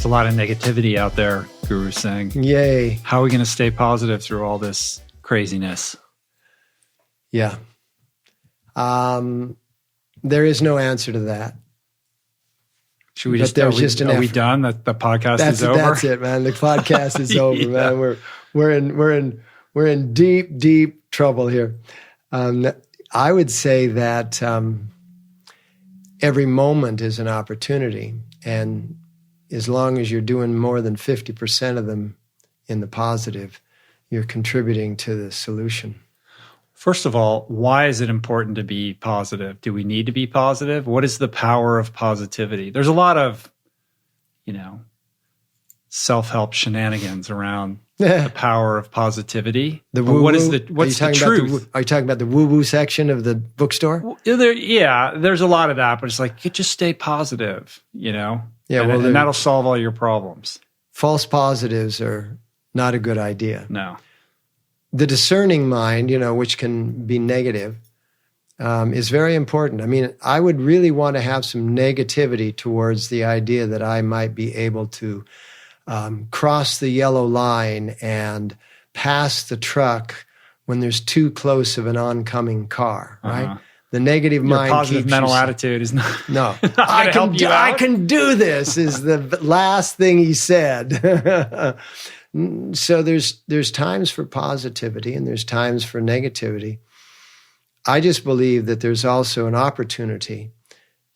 a lot of negativity out there, Guru Singh. Yay. How are we going to stay positive through all this craziness? Yeah. There is no answer to that. Should we just, are we done? That the podcast is over? That's it, man. The podcast is over, man. We're in deep, deep trouble here. I would say that every moment is an opportunity, and as long as you're doing more than 50% of them in the positive, you're contributing to the solution. First of all, why is it important to be positive? Do we need to be positive? What is the power of positivity? There's a lot of, self-help shenanigans around the power of positivity. What's the truth? Are you talking about the woo-woo section of the bookstore? There's a lot of that, but it's like, you just stay positive, Yeah, and that'll solve all your problems. False positives are not a good idea. No. The discerning mind, which can be negative, is very important. I mean, I would really want to have some negativity towards the idea that I might be able to cross the yellow line and pass the truck when there's too close of an oncoming car, right? The negative mind. Positive mental attitude is not. No, I can do this is the last thing he said. So there's times for positivity and there's times for negativity. I just believe that there's also an opportunity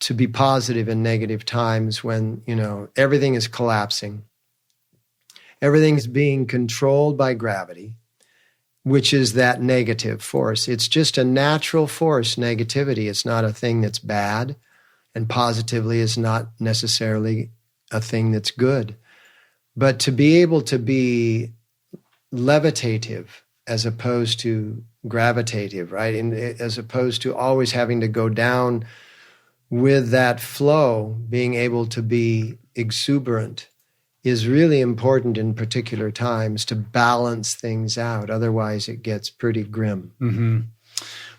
to be positive in negative times when, everything is collapsing. Everything's being controlled by gravity, which is that negative force. It's just a natural force, negativity. It's not a thing that's bad, and positively is not necessarily a thing that's good. But to be able to be levitative as opposed to gravitative, right? And as opposed to always having to go down with that flow, being able to be exuberant is really important in particular times to balance things out. Otherwise, it gets pretty grim. Mm-hmm.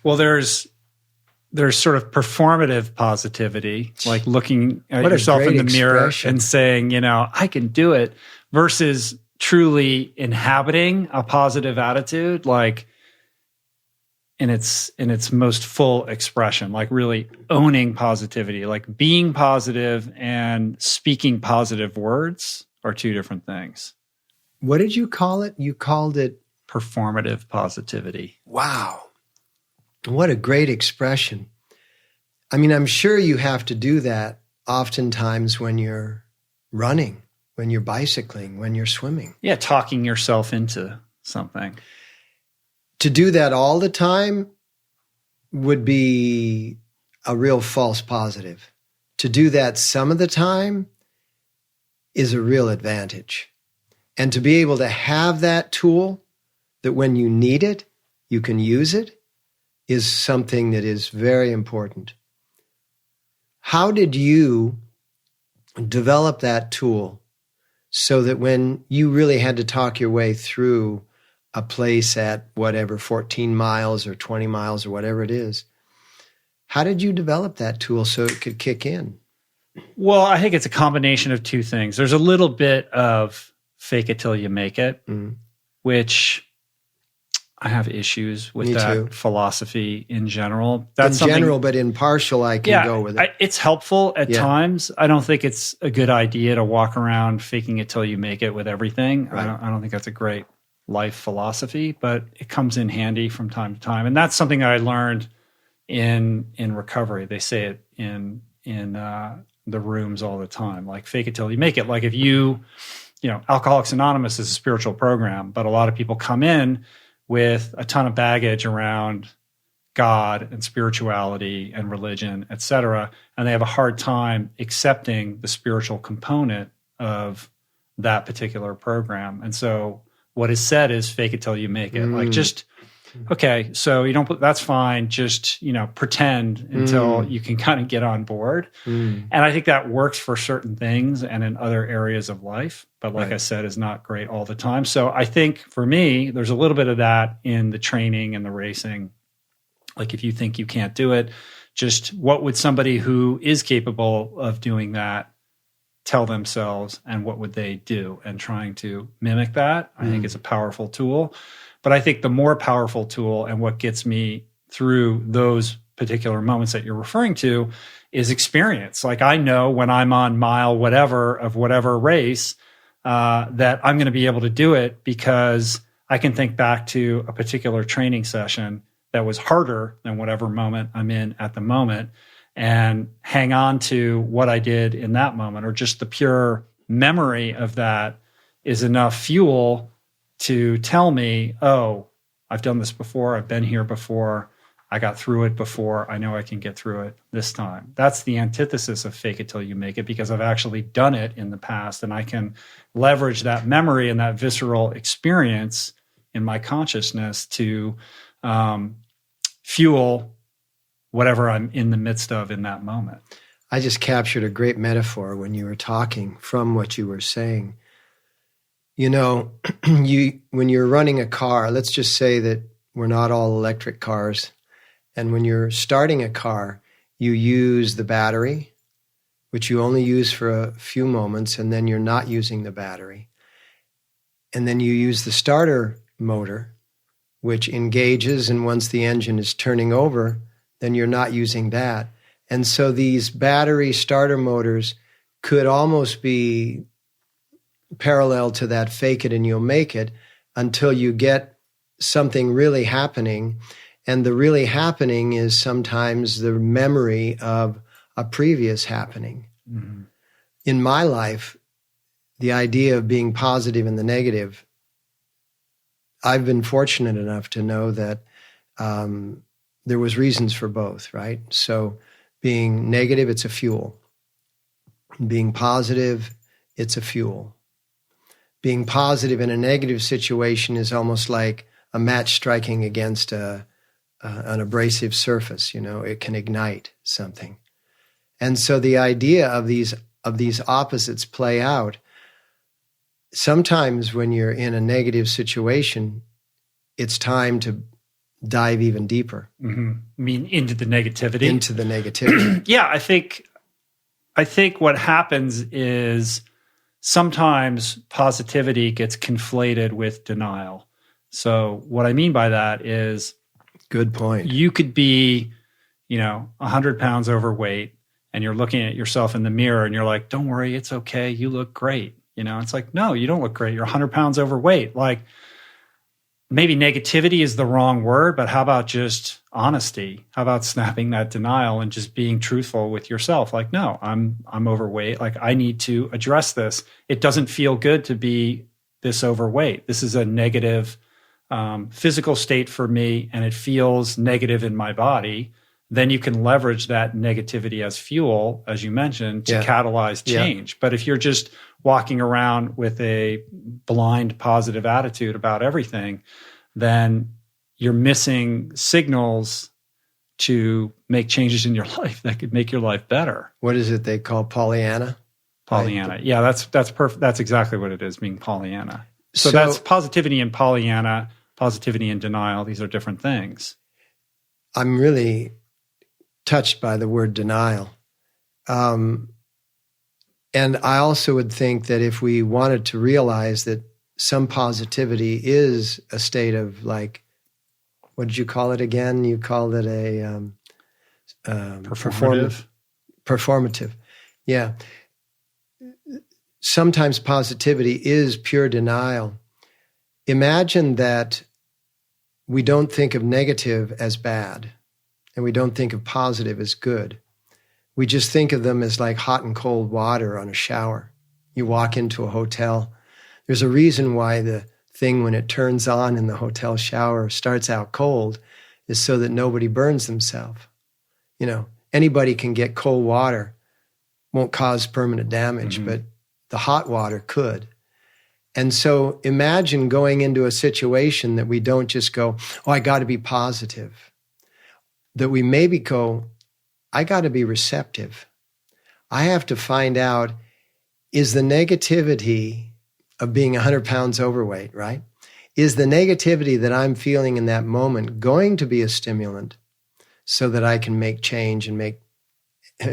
Well, there's sort of performative positivity, like looking at yourself in the mirror and saying, I can do it, versus truly inhabiting a positive attitude, like in its most full expression, like really owning positivity, like being positive and speaking positive words are two different things. What did you call it? You called it performative positivity. Wow. What a great expression. I mean, I'm sure you have to do that oftentimes when you're running, when you're bicycling, when you're swimming. Yeah, talking yourself into something. To do that all the time would be a real false positive. To do that some of the time is a real advantage. And to be able to have that tool that when you need it, you can use it, is something that is very important. How did you develop that tool so that when you really had to talk your way through a place at whatever, 14 miles or 20 miles or whatever it is, how did you develop that tool so it could kick in? Well, I think it's a combination of two things. There's a little bit of fake it till you make it, which I have issues with. Philosophy in general. That's in general, but in partial, I can go with it. It's helpful at times. I don't think it's a good idea to walk around faking it till you make it with everything. Right. I don't think that's a great life philosophy, but it comes in handy from time to time. And that's something that I learned in recovery. They say it in the rooms all the time, like fake it till you make it. Like if Alcoholics Anonymous is a spiritual program, but a lot of people come in with a ton of baggage around God and spirituality and religion, et cetera, and they have a hard time accepting the spiritual component of that particular program. And so what is said is fake it till you make it. Like just, okay, so you don't, that's fine. Just, pretend until you can kind of get on board. And I think that works for certain things and in other areas of life, but like I said, is not great all the time. So I think for me, there's a little bit of that in the training and the racing. Like if you think you can't do it, just what would somebody who is capable of doing that tell themselves and what would they do, and trying to mimic that, I think is a powerful tool. But I think the more powerful tool and what gets me through those particular moments that you're referring to is experience. Like I know when I'm on mile whatever of whatever race, that I'm going to be able to do it because I can think back to a particular training session that was harder than whatever moment I'm in at the moment, and hang on to what I did in that moment, or just the pure memory of that is enough fuel to tell me, oh, I've done this before. I've been here before. I got through it before. I know I can get through it this time. That's the antithesis of fake it till you make it, because I've actually done it in the past, and I can leverage that memory and that visceral experience in my consciousness to fuel whatever I'm in the midst of in that moment. I just captured a great metaphor when you were talking from what you were saying. You know, when you're running a car, let's just say that we're not all electric cars. And when you're starting a car, you use the battery, which you only use for a few moments, and then you're not using the battery. And then you use the starter motor, which engages, and once the engine is turning over, then you're not using that. And so these battery starter motors could almost be parallel to that fake it and you'll make it, until you get something really happening. And the really happening is sometimes the memory of a previous happening. Mm-hmm. In my life, the idea of being positive and the negative, I've been fortunate enough to know that there was reasons for both, right? So being negative, it's a fuel. Being positive, it's a fuel. Being positive in a negative situation is almost like a match striking against an abrasive surface. You know, it can ignite something. And so the idea of these opposites play out. Sometimes when you're in a negative situation, it's time to dive even deeper. Mm-hmm. I mean, into the negativity? Into the negativity. Yeah, I think what happens is sometimes positivity gets conflated with denial. So what I mean by that is, good point. You could be, 100 pounds overweight, and you're looking at yourself in the mirror and you're like, don't worry, it's okay. You look great. It's like, no, you don't look great. You're 100 pounds overweight. Like, maybe negativity is the wrong word, but how about just honesty? How about snapping that denial and just being truthful with yourself? Like, no, I'm overweight. Like, I need to address this. It doesn't feel good to be this overweight. This is a negative physical state for me, and it feels negative in my body. Then you can leverage that negativity as fuel, as you mentioned, to catalyze change. Yeah. But if you're just walking around with a blind positive attitude about everything, then you're missing signals to make changes in your life that could make your life better. What is it they call Pollyanna? Pollyanna. Yeah, that's perfect. That's exactly what it is, being Pollyanna. So that's positivity and Pollyanna, positivity and denial. These are different things. I'm really touched by the word denial. And I also would think that if we wanted to realize that some positivity is a state of, like, what did you call it again? You called it a performative. Performative. Yeah. Sometimes positivity is pure denial. Imagine that we don't think of negative as bad, and we don't think of positive as good. We just think of them as like hot and cold water on a shower. You walk into a hotel. There's a reason why the thing, when it turns on in the hotel shower, starts out cold, is so that nobody burns themselves. Anybody can get cold water, won't cause permanent damage, but the hot water could. And so imagine going into a situation that we don't just go, oh, I got to be positive. That we maybe go, I got to be receptive. I have to find out, is the negativity of being 100 pounds overweight, right? Is the negativity that I'm feeling in that moment going to be a stimulant so that I can make change and make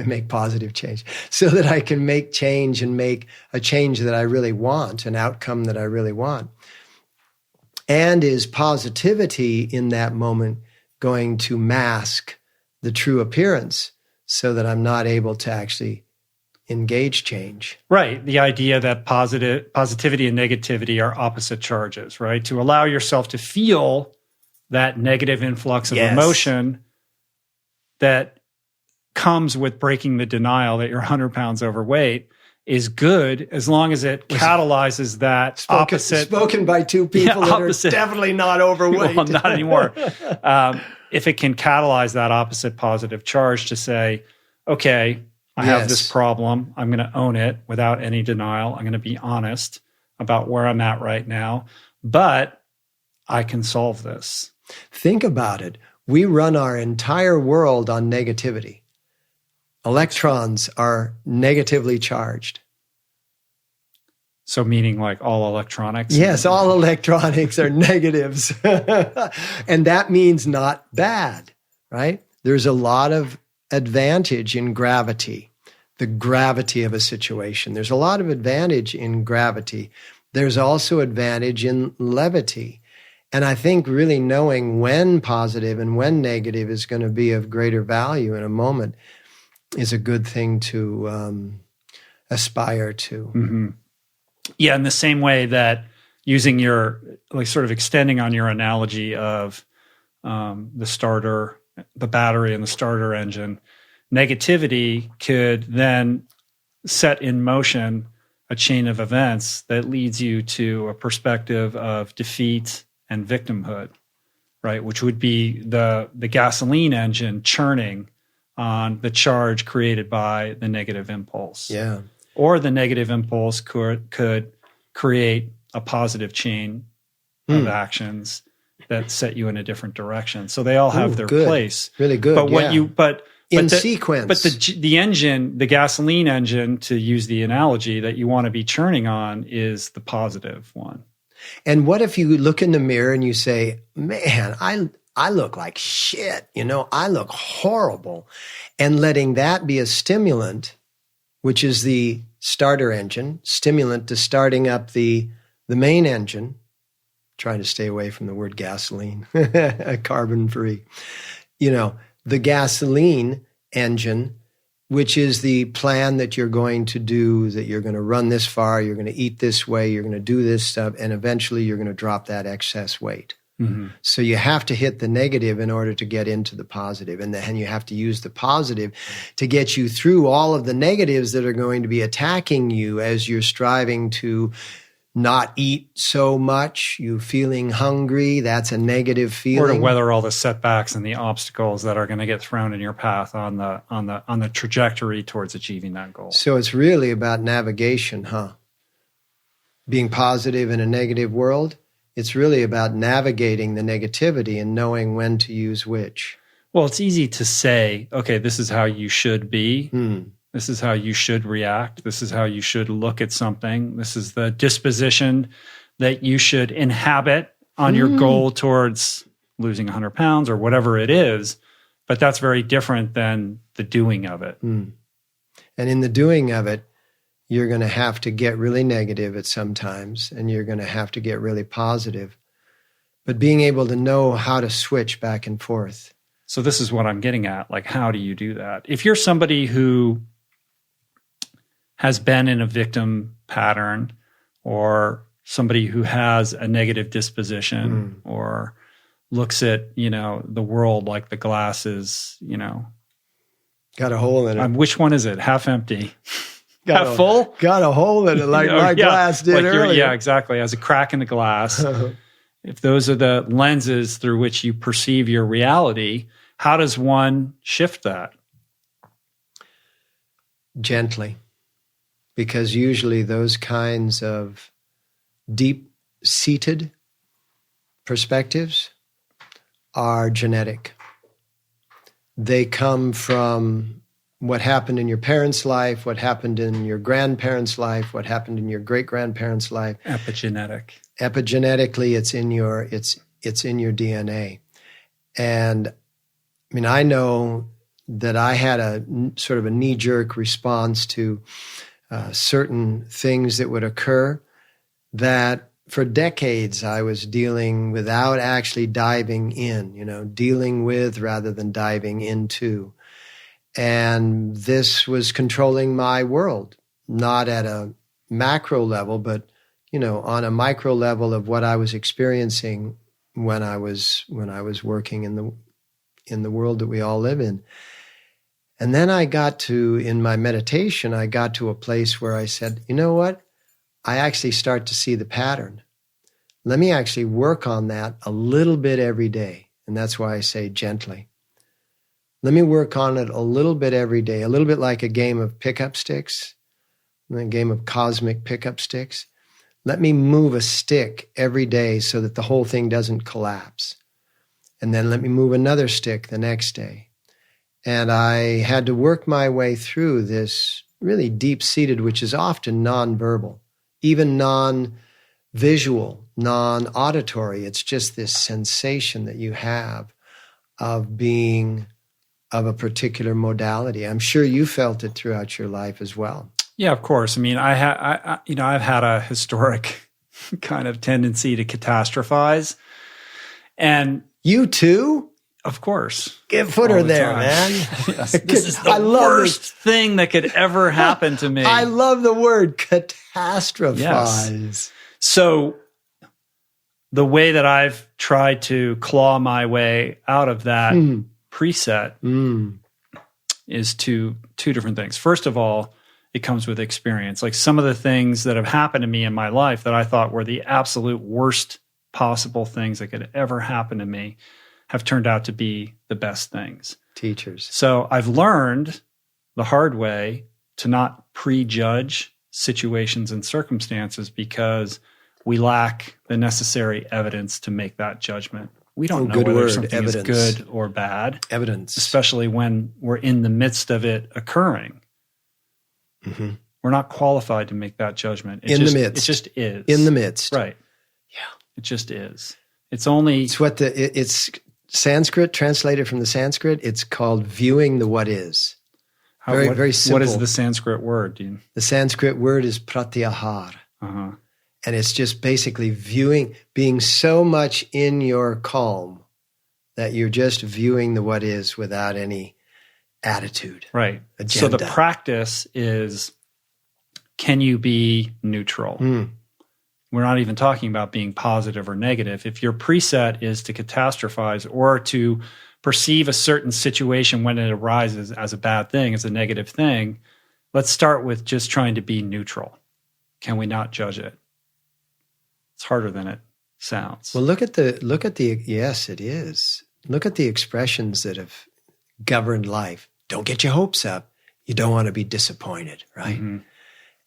make positive change, so that I can make change and make a change that I really want, an outcome that I really want. And is positivity in that moment going to mask the true appearance so that I'm not able to actually engage change? Right. The idea that positivity and negativity are opposite charges, right? To allow yourself to feel that negative influx of emotion that comes with breaking the denial that you're 100 pounds overweight is good, as long as it catalyzes that opposite. Spoken by two people that are definitely not overweight. Well, not anymore. If it can catalyze that opposite positive charge to say, okay, I have this problem. I'm going to own it without any denial. I'm going to be honest about where I'm at right now, but I can solve this. Think about it. We run our entire world on negativity. Electrons are negatively charged. So meaning like all electronics? Yes, all electronics are negatives. And that means not bad, right? There's a lot of advantage in gravity, the gravity of a situation. There's a lot of advantage in gravity. There's also advantage in levity. And I think really knowing when positive and when negative is going to be of greater value in a moment is a good thing to aspire to. Mm-hmm. Yeah, in the same way that using your, like sort of extending on your analogy of the starter, the battery and the starter engine, negativity could then set in motion a chain of events that leads you to a perspective of defeat and victimhood, right? Which would be the gasoline engine churning on the charge created by the negative impulse. Yeah. Or the negative impulse could create a positive chain of actions that set you in a different direction. So they all have their place. Really good. But in sequence. But the engine, the gasoline engine, to use the analogy that you want to be churning on, is the positive one. And what if you look in the mirror and you say, man, I look like shit, I look horrible. And letting that be a stimulant, which is the starter engine, stimulant to starting up the main engine, trying to stay away from the word gasoline, carbon free, the gasoline engine, which is the plan that you're going to do, that you're going to run this far, you're going to eat this way, you're going to do this stuff, and eventually you're going to drop that excess weight. Mm-hmm. So you have to hit the negative in order to get into the positive. And then you have to use the positive to get you through all of the negatives that are going to be attacking you as you're striving to not eat so much, you feeling hungry, that's a negative feeling. Or to weather all the setbacks and the obstacles that are going to get thrown in your path on the trajectory towards achieving that goal. So it's really about navigation, huh? Being positive in a negative world, it's really about navigating the negativity and knowing when to use which. Well, it's easy to say, okay, this is how you should be. This is how you should react. This is how you should look at something. This is the disposition that you should inhabit on your goal towards losing 100 pounds or whatever it is. But that's very different than the doing of it. And in the doing of it, you're going to have to get really negative at some times, and you're going to have to get really positive. But being able to know how to switch back and forth. So this is what I'm getting at. Like, how do you do that? If you're somebody who has been in a victim pattern, or somebody who has a negative disposition, or looks at, the world like the glass is, got a hole in it. Which one is it? Half empty? Half full? Got a hole in it like my glass did earlier. Yeah, exactly. As a crack in the glass. If those are the lenses through which you perceive your reality, how does one shift that? Gently. Because usually those kinds of deep-seated perspectives are genetic. They come from what happened in your parents' life, what happened in your grandparents' life, what happened in your great-grandparents' life. Epigenetic. Epigenetically, it's in your DNA. And I mean, I know that I had a sort of a knee-jerk response to certain things that would occur, that for decades I was dealing without actually diving in, dealing with rather than diving into. And this was controlling my world, not at a macro level, but, on a micro level of what I was experiencing when I was working in the world that we all live in. And then in my meditation, I got to a place where I said, you know what? I actually start to see the pattern. Let me actually work on that a little bit every day. And that's why I say gently. Let me work on it a little bit every day, a little bit like a game of pickup sticks, a game of cosmic pickup sticks. Let me move a stick every day so that the whole thing doesn't collapse. And then let me move another stick the next day. And I had to work my way through this really deep-seated, which is often non-verbal, even non-visual, non-auditory. It's just this sensation that you have of being of a particular modality. I'm sure you felt it throughout your life as well. Yeah, of course. I mean, I've had a historic kind of tendency to catastrophize, and you too. Of course. Give footer there, man. Yes, this is the worst thing that could ever happen to me. I love the word catastrophize. Yes. So the way that I've tried to claw my way out of that preset is two different things. First of all, it comes with experience. Like some of the things that have happened to me in my life that I thought were the absolute worst possible things that could ever happen to me have turned out to be the best things. Teachers. So I've learned the hard way to not prejudge situations and circumstances because we lack the necessary evidence to make that judgment. We don't know whether something is good or bad. Evidence. Especially when we're in the midst of it occurring. Mm-hmm. We're not qualified to make that judgment. The midst. It just is. In the midst. Right. Yeah. It just is. It's only... It's Sanskrit, translated from the Sanskrit, it's called viewing the what is. Very simple. What is the Sanskrit word, Dean? The Sanskrit word is pratyahar. Uh-huh. And it's just basically viewing, being so much in your calm that you're just viewing the what is without any attitude. Right. Agenda. So the practice is, can you be neutral? We're not even talking about being positive or negative. If your preset is to catastrophize or to perceive a certain situation when it arises as a bad thing, as a negative thing, let's start with just trying to be neutral. Can we not judge it? It's harder than it sounds. Well, look at the yes, it is. Look at the expressions that have governed life. Don't get your hopes up. You don't want to be disappointed, right? Mm-hmm.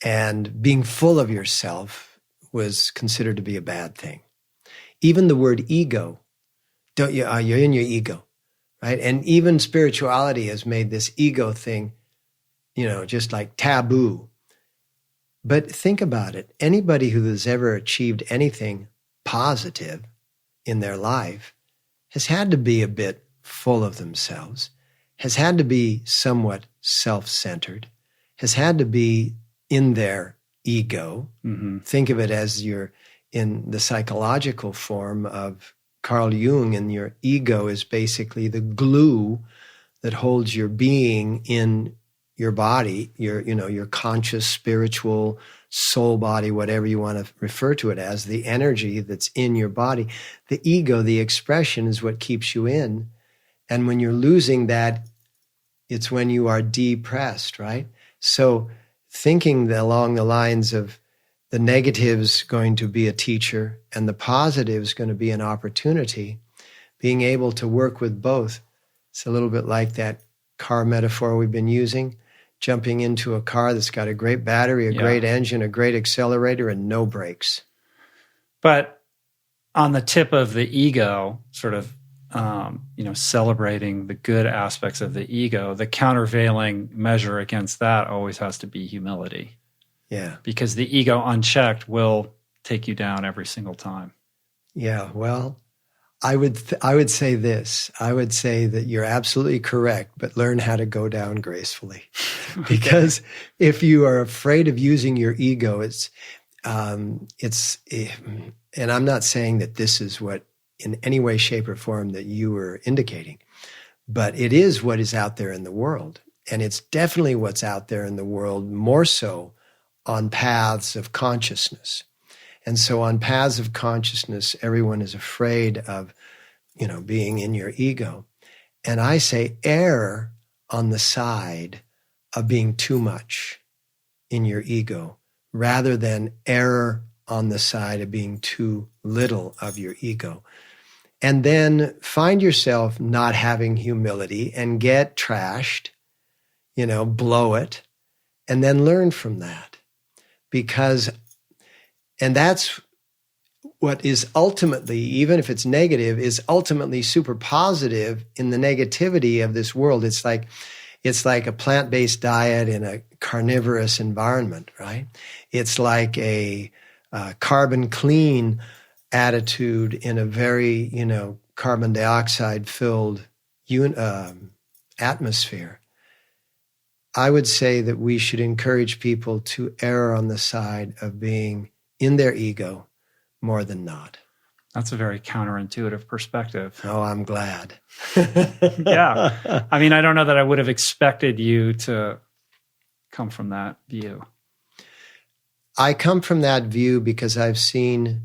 And being full of yourself was considered to be a bad thing. Even the word ego, you're in your ego, right? And even spirituality has made this ego thing, just like taboo. But think about it. Anybody who has ever achieved anything positive in their life has had to be a bit full of themselves, has had to be somewhat self-centered, has had to be in their ego. Mm-hmm. Think of it as you're in the psychological form of Carl Jung, and your ego is basically the glue that holds your being in your body, your conscious, spiritual, soul body, whatever you want to refer to it as, the energy that's in your body. The ego, the expression, is what keeps you in. And when you're losing that, it's when you are depressed, right? So thinking along the lines of the negative's going to be a teacher and the positive's going to be an opportunity, being able to work with both. It's a little bit like that car metaphor we've been using, jumping into a car that's got a great battery, a great engine, a great accelerator, and no brakes. But on the tip of the ego, sort of, celebrating the good aspects of the ego, the countervailing measure against that always has to be humility. Yeah. Because the ego unchecked will take you down every single time. Yeah, well, I would say this. I would say that you're absolutely correct, but learn how to go down gracefully. Because if you are afraid of using your ego, and I'm not saying that this is what in any way, shape, or form that you were indicating, but it is what is out there in the world. And it's definitely what's out there in the world, more so on paths of consciousness. And so on paths of consciousness, everyone is afraid of, being in your ego. And I say err on the side of being too much in your ego, rather than err on the side of being too little of your ego. And then find yourself not having humility and get trashed, blow it, and then learn from that. And that's what is ultimately, even if it's negative, is ultimately super positive in the negativity of this world. It's like a plant-based diet in a carnivorous environment, right? It's like a carbon clean attitude in a very, carbon dioxide filled atmosphere. I would say that we should encourage people to err on the side of being in their ego more than not. That's a very counterintuitive perspective. Oh, I'm glad. Yeah. I mean, I don't know that I would have expected you to come from that view. I come from that view because I've seen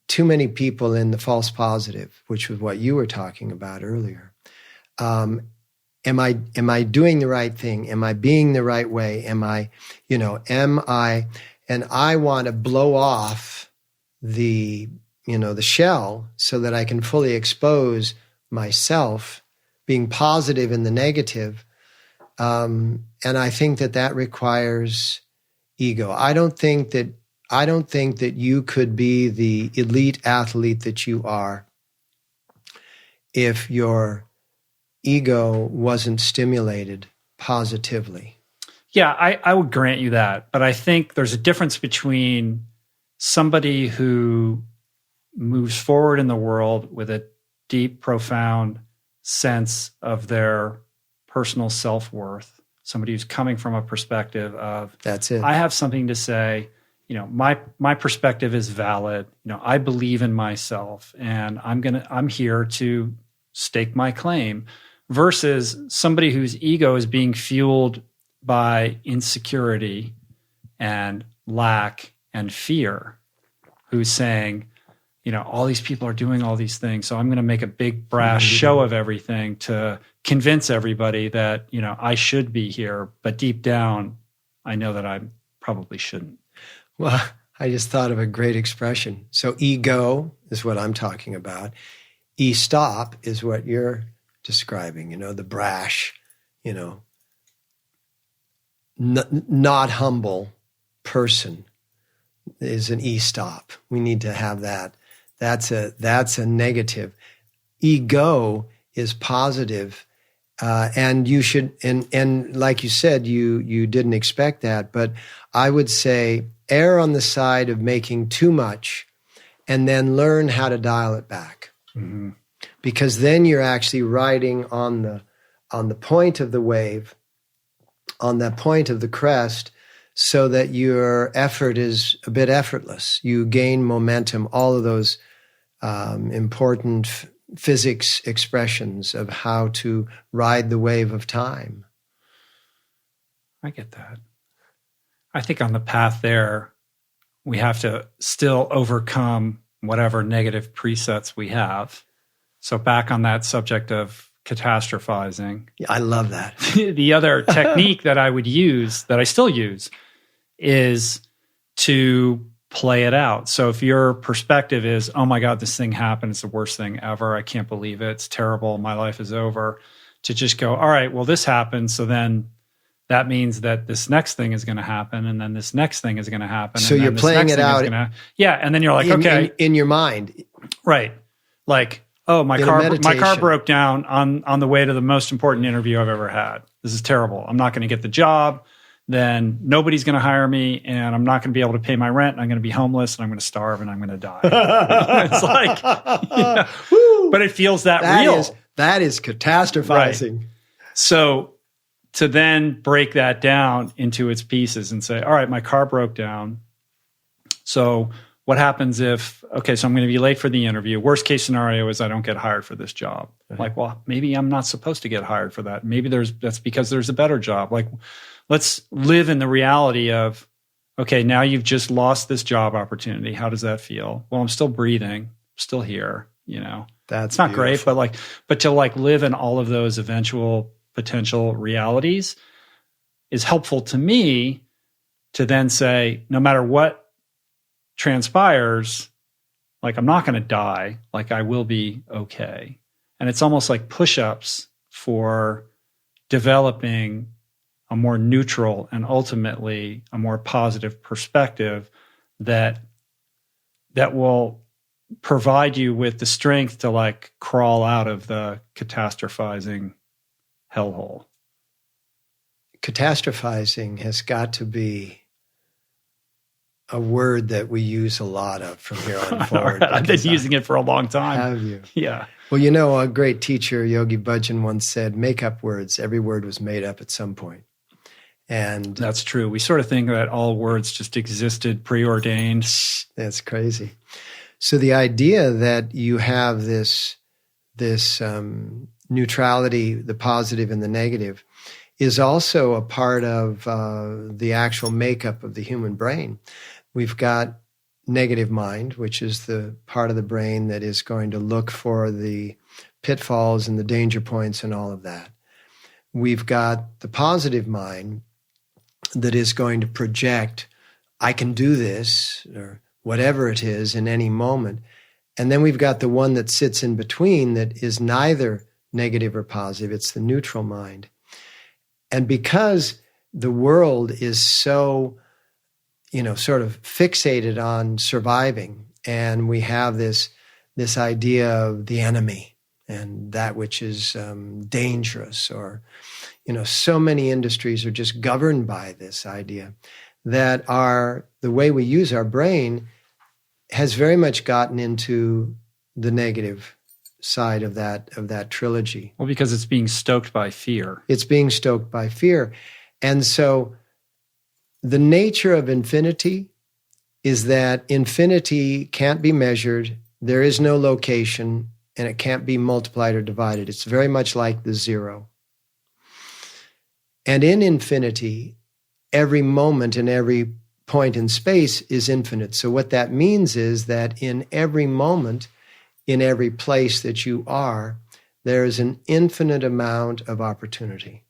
too many people in the false positive, which was what you were talking about earlier. Am I doing the right thing? Am I being the right way? And I want to blow off the shell so that I can fully expose myself, being positive in the negative. And I think that requires ego. I don't think that you could be the elite athlete that you are if your ego wasn't stimulated positively. Yeah, I would grant you that. But I think there's a difference between somebody who moves forward in the world with a deep, profound sense of their personal self-worth, somebody who's coming from a perspective of, that's it. I have something to say, my perspective is valid. I believe in myself and I'm here to stake my claim, versus somebody whose ego is being fueled by insecurity and lack and fear, who's saying, all these people are doing all these things, so I'm going to make a big brash show of everything to convince everybody that, I should be here. But deep down, I know that I probably shouldn't. Well, I just thought of a great expression. So ego is what I'm talking about. E-stop is what you're describing, the brash, not humble person is an e-stop. We need to have that. That's a negative. Ego is positive, and you should. And like you said, you didn't expect that, but I would say err on the side of making too much, and then learn how to dial it back. Mm-hmm. Because then you're actually riding on the point of the wave, on that point of the crest, so that your effort is a bit effortless. You gain momentum, all of those important physics expressions of how to ride the wave of time. I get that. I think on the path there, we have to still overcome whatever negative presets we have. So back on that subject of catastrophizing. I love that. The other technique that I would use, that I still use, is to play it out. So if your perspective is, oh my God, this thing happened, it's the worst thing ever, I can't believe it, it's terrible, my life is over, to just go, all right, well, this happened, so then that means that this next thing is going to happen, and then this next thing is going to happen. So and you're playing it out. Yeah, and then you're like, okay. In your mind. Right. Like, oh, my car broke down on the way to the most important interview I've ever had. This is terrible. I'm not going to get the job. then nobody's going to hire me, and I'm not going to be able to pay my rent, and I'm going to be homeless, and I'm going to starve, and I'm going to die. It's like, but it feels that real. That is catastrophizing. Right. So to then break that down into its pieces and say, all right, my car broke down. So what happens if, okay, so I'm going to be late for the interview. Worst case scenario is I don't get hired for this job. Like, well, maybe I'm not supposed to get hired for that. Maybe that's because there's a better job. Like, let's live in the reality of, okay, now you've just lost this job opportunity. How does that feel? Well, I'm still breathing, still here, That's not beautiful. Great, but to live in all of those eventual potential realities is helpful to me to then say, no matter what transpires, I'm not going to die, I will be okay. And it's almost like push-ups for developing a more neutral and ultimately a more positive perspective that will provide you with the strength to crawl out of the catastrophizing hellhole. Catastrophizing has got to be a word that we use a lot of from here on forward. I've been using it for a long time. Have you? Yeah. Well, a great teacher, Yogi Bhajan, once said, make up words. Every word was made up at some point. And that's true. We sort of think that all words just existed preordained. That's crazy. So the idea that you have this neutrality, the positive and the negative, is also a part of the actual makeup of the human brain. We've got negative mind, which is the part of the brain that is going to look for the pitfalls and the danger points and all of that. We've got the positive mind that is going to project, I can do this, or whatever it is in any moment. And then we've got the one that sits in between that is neither negative or positive. It's the neutral mind. And because the world is so, sort of fixated on surviving, and we have this idea of the enemy and that which is dangerous, or, so many industries are just governed by this idea that the way we use our brain has very much gotten into the negative side of that trilogy. Well, because it's being stoked by fear. It's being stoked by fear. And so the nature of infinity is that infinity can't be measured, there is no location, and it can't be multiplied or divided. It's very much like the zero. And in infinity, every moment and every point in space is infinite. So what that means is that in every moment, in every place that you are, there is an infinite amount of opportunity.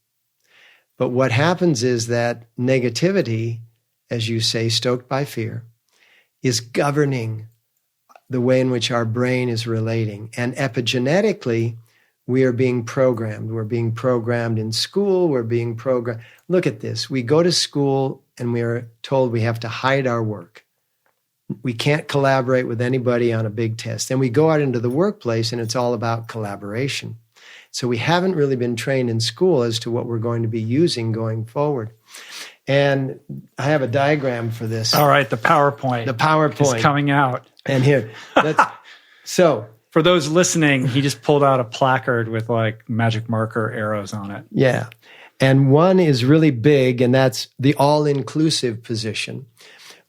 But what happens is that negativity, as you say, stoked by fear, is governing the way in which our brain is relating. And epigenetically, we are being programmed. We're being programmed in school. We're being programmed. Look at this. We go to school and we are told we have to hide our work. We can't collaborate with anybody on a big test. Then we go out into the workplace and it's all about collaboration. So we haven't really been trained in school as to what we're going to be using going forward. And I have a diagram for this. All right, the PowerPoint. The PowerPoint is coming out. And here, so for those listening, he just pulled out a placard with magic marker arrows on it. Yeah. And one is really big, and that's the all-inclusive position,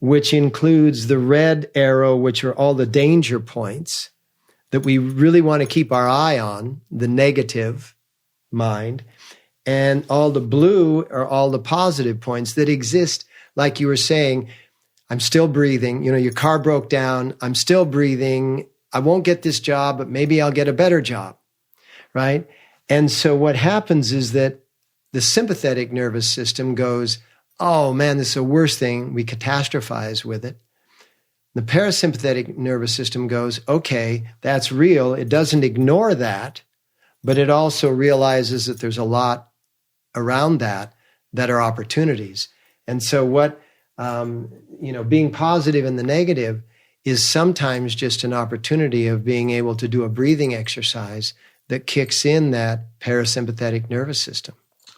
which includes the red arrow, which are all the danger points that we really want to keep our eye on, the negative mind, and all the blue are all the positive points that exist. Like you were saying, I'm still breathing. Your car broke down. I'm still breathing. I won't get this job, but maybe I'll get a better job, right? And so what happens is that the sympathetic nervous system goes, oh man, this is the worst thing. We catastrophize with it. The parasympathetic nervous system goes, okay, that's real. It doesn't ignore that, but it also realizes that there's a lot around that are opportunities. And so what, being positive in the negative is sometimes just an opportunity of being able to do a breathing exercise that kicks in that parasympathetic nervous system.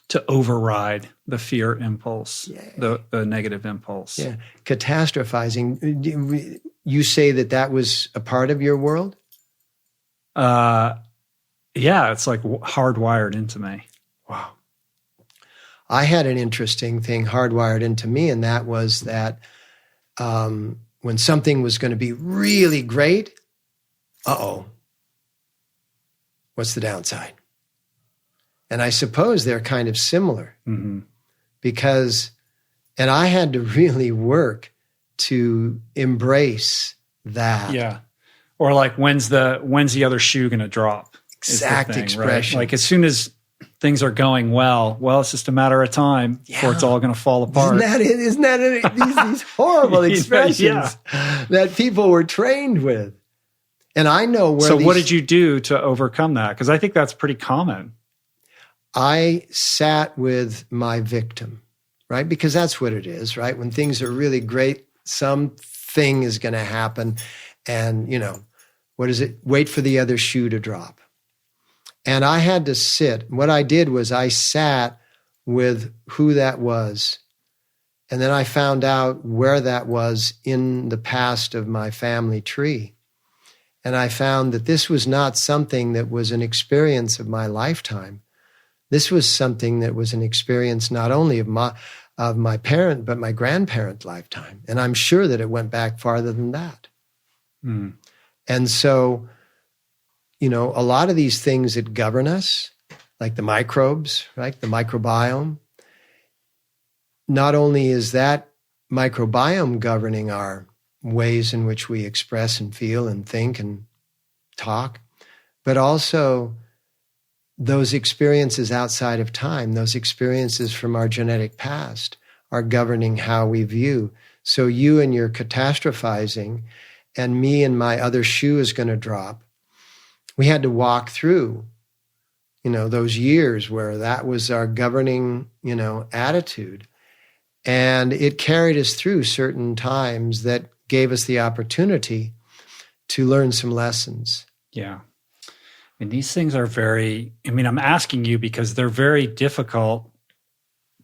to override the fear impulse, the negative impulse. Yeah. Catastrophizing. You say that was a part of your world? Yeah, it's like hardwired into me. Wow. I had an interesting thing hardwired into me, and that was that when something was going to be really great, what's the downside? And I suppose they're kind of similar because, and I had to really work to embrace that. Yeah. Or like, when's the other shoe going to drop? Exact expression. Right? Like as soon as things are going well, it's just a matter of time before it's all going to fall apart. Isn't that these horrible expressions that people were trained with? And I know where. So what did you do to overcome that? Because I think that's pretty common. I sat with my victim, right? Because that's what it is, right? When things are really great, something is going to happen. And, what is it? Wait for the other shoe to drop. And I had to sit. What I did was I sat with who that was. And then I found out where that was in the past of my family tree. And I found that this was not something that was an experience of my lifetime. This was something that was an experience not only of my parent, but my grandparent lifetime. And I'm sure that it went back farther than that. Mm. And so, a lot of these things that govern us, like the microbes, right? The microbiome, not only is that microbiome governing our ways in which we express and feel and think and talk, but also those experiences outside of time, those experiences from our genetic past are governing how we view. So you and your catastrophizing and me and my other shoe is going to drop. We had to walk through, those years where that was our governing, attitude. And it carried us through certain times that gave us the opportunity to learn some lessons. Yeah. And these things are I'm asking you because they're very difficult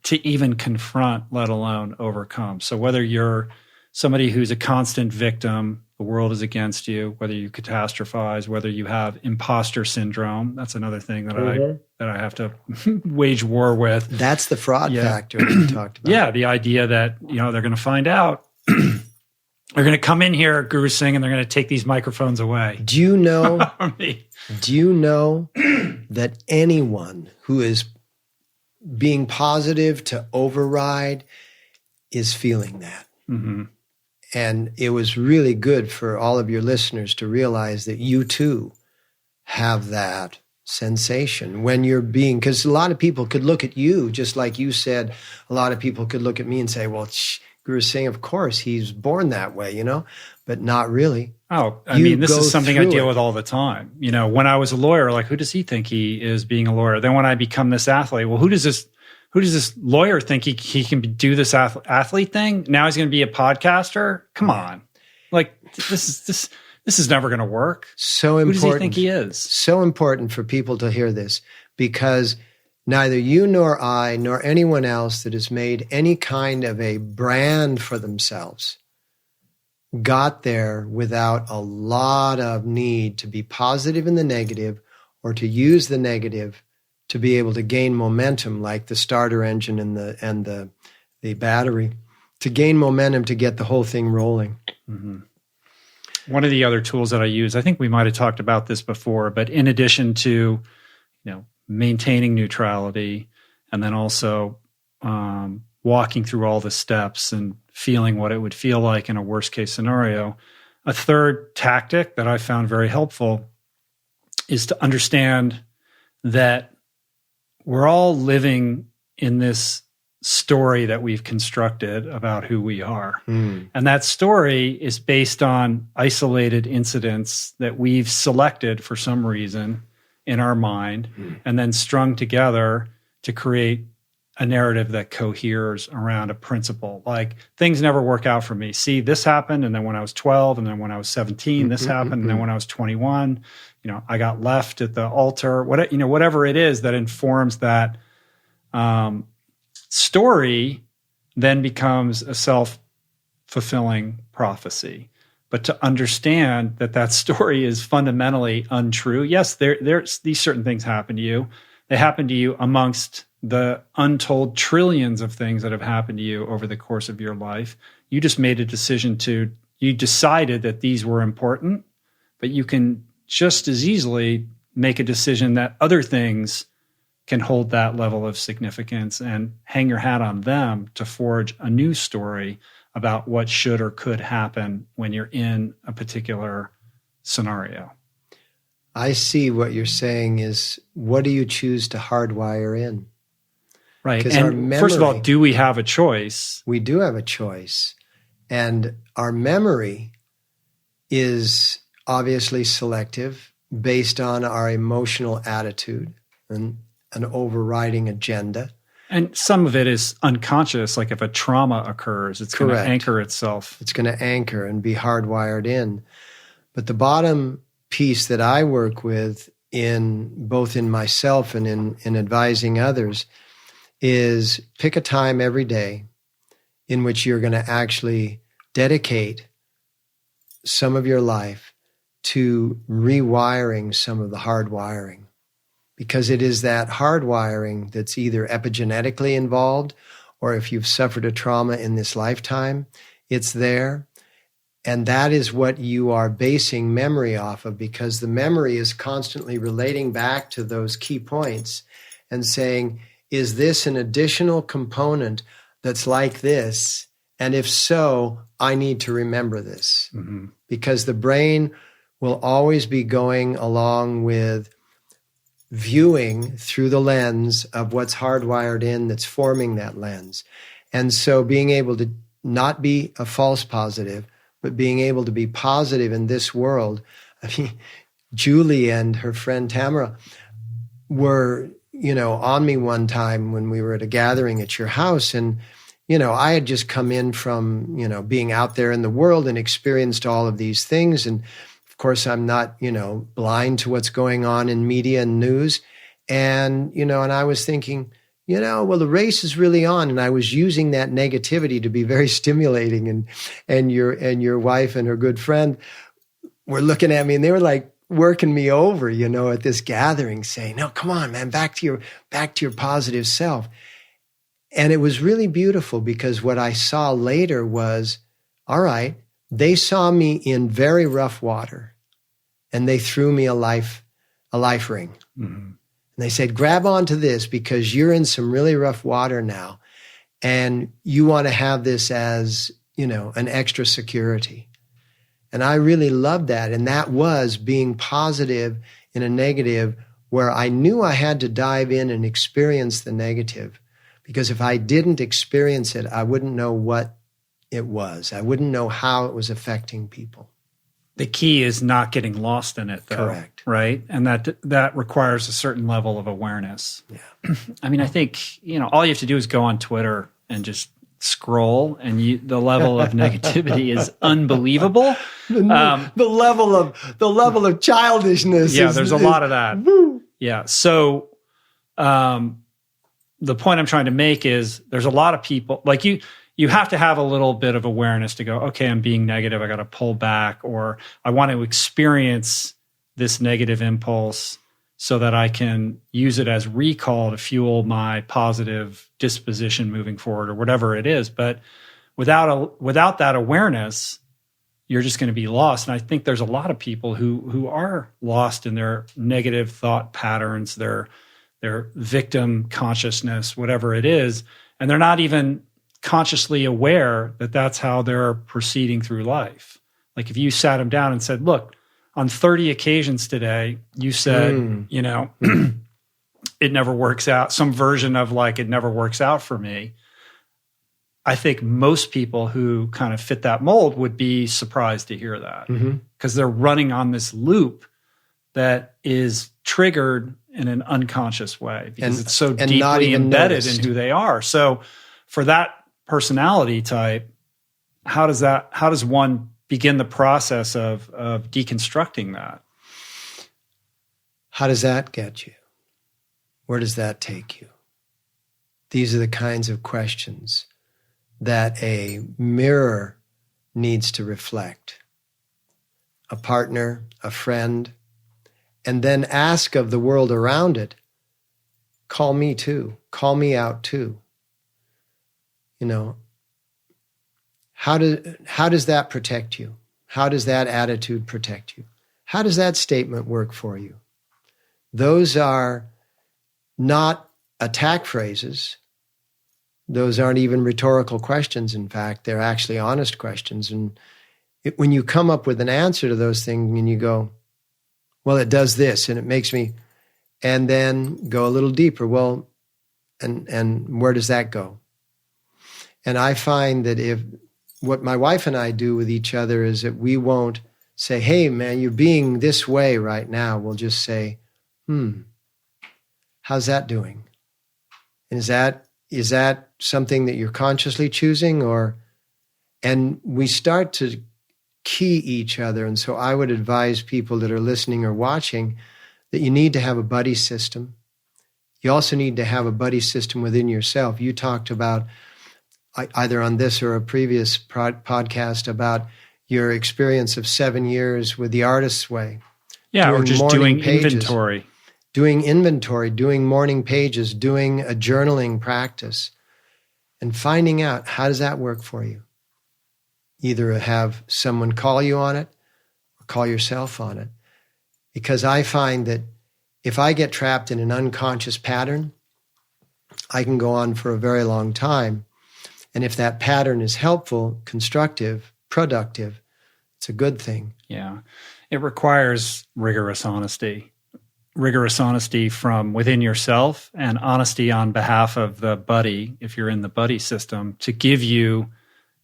to even confront, let alone overcome. So whether you're somebody who's a constant victim, the world is against you, whether you catastrophize, whether you have imposter syndrome, that's another thing that I have to wage war with. That's the fraud factor that you talked about. Yeah, the idea that, they're going to find out. They're going to come in here, Guru Singh, and they're going to take these microphones away. Do you know that anyone who is being positive to override is feeling that? Mm-hmm. And it was really good for all of your listeners to realize that you too have that sensation when you're because a lot of people could look at you, just like you said, a lot of people could look at me and say, well, Guru Singh, of course, he's born that way, but not really. Oh, this is something I deal with all the time. When I was a lawyer, like, who does he think he is being a lawyer? Then when I become this athlete, well, who does this lawyer think he can do this athlete thing? Now he's going to be a podcaster? Come on. Like, this is never going to work. So important. Who does he think he is? So important for people to hear this, because neither you nor I nor anyone else that has made any kind of a brand for themselves got there without a lot of need to be positive in the negative or to use the negative to be able to gain momentum, like the starter engine and the battery, to gain momentum to get the whole thing rolling. Mm-hmm. One of the other tools that I use, I think we might have talked about this before, but in addition to, maintaining neutrality and then also walking through all the steps and feeling what it would feel like in a worst case scenario, a third tactic that I found very helpful is to understand that we're all living in this story that we've constructed about who we are. Mm. And that story is based on isolated incidents that we've selected for some reason in our mind and then strung together to create a narrative that coheres around a principle. Like, things never work out for me. See, this happened, and then when I was 12, and then when I was 17, this happened, and then when I was 21, I got left at the altar. Whatever it is that informs that story then becomes a self-fulfilling prophecy. But to understand that story is fundamentally untrue, yes, there's these certain things happen to you. They happen to you amongst the untold trillions of things that have happened to you over the course of your life. You just made a decision you decided that these were important, but you can just as easily make a decision that other things can hold that level of significance and hang your hat on them to forge a new story about what should or could happen when you're in a particular scenario. I see what you're saying is, what do you choose to hardwire in? Right. And first of all, do we have a choice? We do have a choice. And our memory is obviously selective based on our emotional attitude and an overriding agenda. And some of it is unconscious. Like if a trauma occurs, it's going to anchor itself. It's going to anchor and be hardwired in. But the bottom piece that I work with both in myself and in advising others is pick a time every day in which you're going to actually dedicate some of your life to rewiring some of the hardwiring. Because it is that hardwiring that's either epigenetically involved, or if you've suffered a trauma in this lifetime, it's there. And that is what you are basing memory off of, because the memory is constantly relating back to those key points and saying, is this an additional component that's like this? And if so, I need to remember this. Mm-hmm. Because the brain will always be going along with viewing through the lens of what's hardwired in that's forming that lens. And so being able to not be a false positive, but being able to be positive in this world. I mean, Julie and her friend Tamara were, on me one time when we were at a gathering at your house. And, I had just come in from, being out there in the world and experienced all of these things. And of course, I'm not, blind to what's going on in media and news. And, and I was thinking, well, the race is really on. And I was using that negativity to be very stimulating. And your wife and her good friend were looking at me and they were like working me over, at this gathering saying, no, come on, man, back to your positive self. And it was really beautiful because what I saw later was, all right, they saw me in very rough water and they threw me a life ring. Mm-hmm. And they said, grab onto this because you're in some really rough water now. And you want to have this as, an extra security. And I really loved that. And that was being positive in a negative where I knew I had to dive in and experience the negative. Because if I didn't experience it, I wouldn't know what it was. I wouldn't know how it was affecting people. The key is not getting lost in it, though. Correct. Right? And that requires a certain level of awareness. Yeah. I mean, I think, all you have to do is go on Twitter and just scroll, and the level of negativity is unbelievable. The level of childishness. Yeah, there's a lot of that. Woo. Yeah. So the point I'm trying to make is there's a lot of people like you have to have a little bit of awareness to go, okay, I'm being negative. I got to pull back, or I want to experience this negative impulse so that I can use it as recall to fuel my positive disposition moving forward or whatever it is. But without that awareness, you're just going to be lost. And I think there's a lot of people who are lost in their negative thought patterns, their victim consciousness, whatever it is, and they're not even consciously aware that that's how they're proceeding through life. Like if you sat them down and said, look, on 30 occasions today, you said, it never works out, some version of like, it never works out for me. I think most people who kind of fit that mold would be surprised to hear that because they're running on this loop that is triggered in an unconscious way because it's so deeply embedded in who they are. So for that personality type, how does one begin the process of deconstructing that? How does that get you? Where does that take you? These are the kinds of questions that a mirror needs to reflect. A partner, a friend, and then ask of the world around it, call me too, call me out too. You know, how does that protect you? How does that attitude protect you? How does that statement work for you? Those are not attack phrases. Those aren't even rhetorical questions. In fact, they're actually honest questions. And when you come up with an answer to those things and you go, well, it does this and it makes me, and then go a little deeper. Well, and where does that go? And I find that if what my wife and I do with each other is that we won't say, hey, man, you're being this way right now. We'll just say, how's that doing? And is that something that you're consciously choosing? And we start to key each other. And so I would advise people that are listening or watching that you need to have a buddy system. You also need to have a buddy system within yourself. You talked about, either on this or a previous podcast, about your experience of 7 years with the Artist's Way. Yeah, or just doing inventory. Doing inventory, doing morning pages, doing a journaling practice, and finding out, how does that work for you? Either have someone call you on it or call yourself on it. Because I find that if I get trapped in an unconscious pattern, I can go on for a very long time. And if that pattern is helpful, constructive, productive, it's a good thing. Yeah. It requires rigorous honesty from within yourself and honesty on behalf of the buddy, if you're in the buddy system, to give you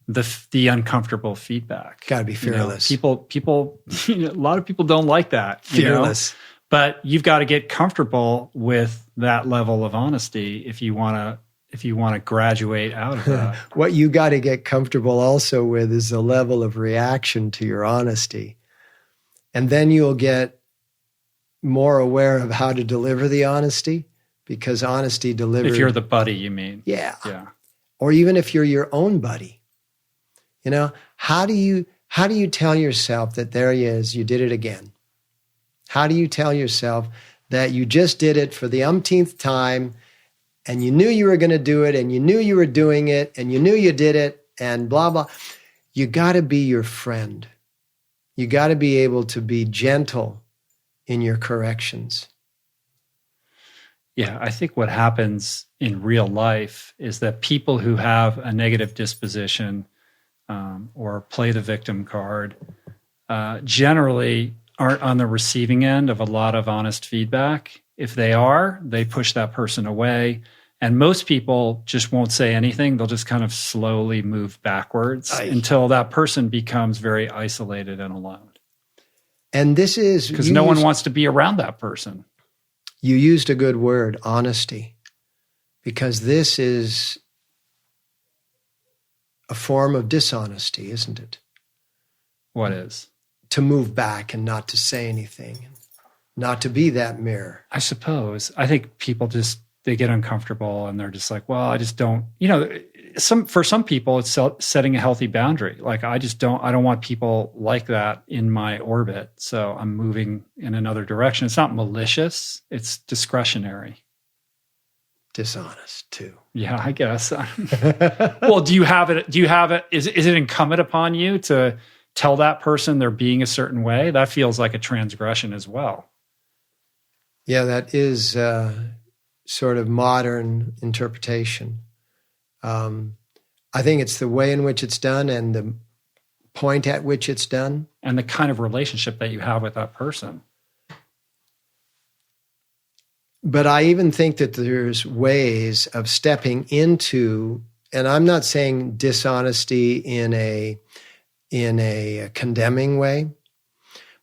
the uncomfortable feedback. Got to be fearless. People, a lot of people don't like that. Fearless. But you've got to get comfortable with that level of honesty if you want to graduate out of that. What you got to get comfortable also with is the level of reaction to your honesty. And then you'll get more aware of how to deliver the honesty, because honesty delivered. If you're the buddy, you mean? Yeah. Yeah. Or even if you're your own buddy. You know, how do you tell yourself that there he is, you did it again? How do you tell yourself that you just did it for the umpteenth time, and you knew you were going to do it, and you knew you were doing it, and you knew you did it, and blah, blah. You got to be your friend. You got to be able to be gentle in your corrections. Yeah, I think what happens in real life is that people who have a negative disposition or play the victim card generally aren't on the receiving end of a lot of honest feedback. If they are, they push that person away. And most people just won't say anything. They'll just kind of slowly move backwards until that person becomes very isolated and alone. And this is... because no one wants to be around that person. You used a good word, honesty, because this is a form of dishonesty, isn't it? What is? To move back and not to say anything, not to be that mirror. I suppose. I think people they get uncomfortable and they're just like, well, I just don't, for some people it's setting a healthy boundary. Like, I don't want people like that in my orbit. So I'm moving in another direction. It's not malicious. It's discretionary. Dishonest too. Yeah, I guess. Well, do you have it? Is it incumbent upon you to tell that person they're being a certain way? That feels like a transgression as well. Yeah, that is sort of modern interpretation. I think it's the way in which it's done and the point at which it's done. And the kind of relationship that you have with that person. But I even think that there's ways of stepping into, and I'm not saying dishonesty in a condemning way,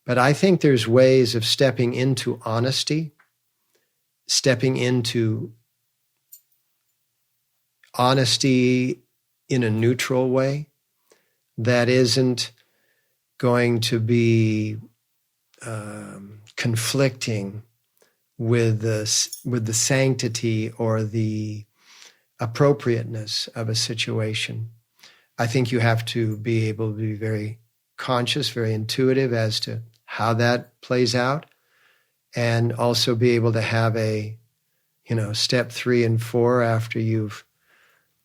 but I think there's ways of stepping into honesty, stepping into honesty in a neutral way that isn't going to be conflicting with the sanctity or the appropriateness of a situation. I think you have to be able to be very conscious, very intuitive as to how that plays out, and also be able to have a, step 3 and 4 after you've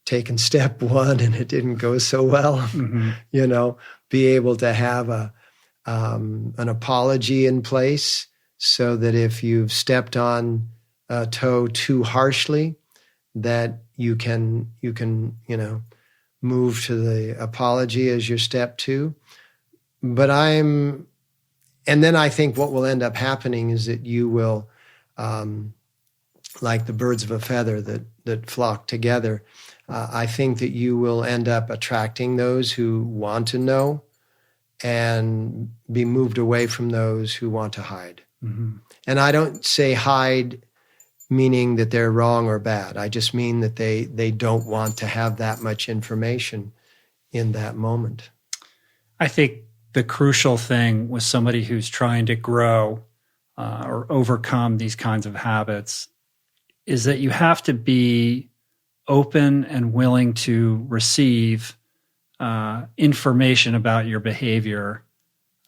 taken step 1 and it didn't go so well. Mm-hmm. Be able to have an apology in place so that if you've stepped on a toe too harshly, that you can move to the apology as your step 2. And then I think what will end up happening is that you will, like the birds of a feather that flock together, I think that you will end up attracting those who want to know and be moved away from those who want to hide. Mm-hmm. And I don't say hide meaning that they're wrong or bad. I just mean that they don't want to have that much information in that moment. I think the crucial thing with somebody who's trying to grow or overcome these kinds of habits is that you have to be open and willing to receive information about your behavior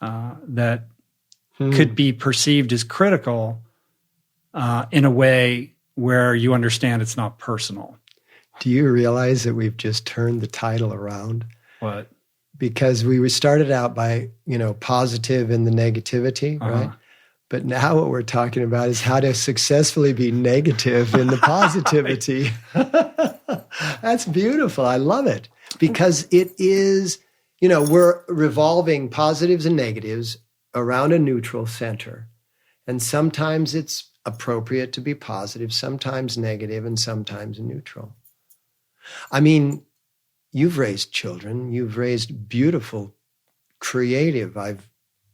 that could be perceived as critical in a way where you understand it's not personal. Do you realize that we've just turned the title around? What? Because we started out by, positive in the negativity, right? But now what we're talking about is how to successfully be negative in the positivity. That's beautiful. I love it. Because it is, we're revolving positives and negatives around a neutral center. And sometimes it's appropriate to be positive, sometimes negative, and sometimes neutral. I mean, you've raised children. You've raised beautiful, creative. I've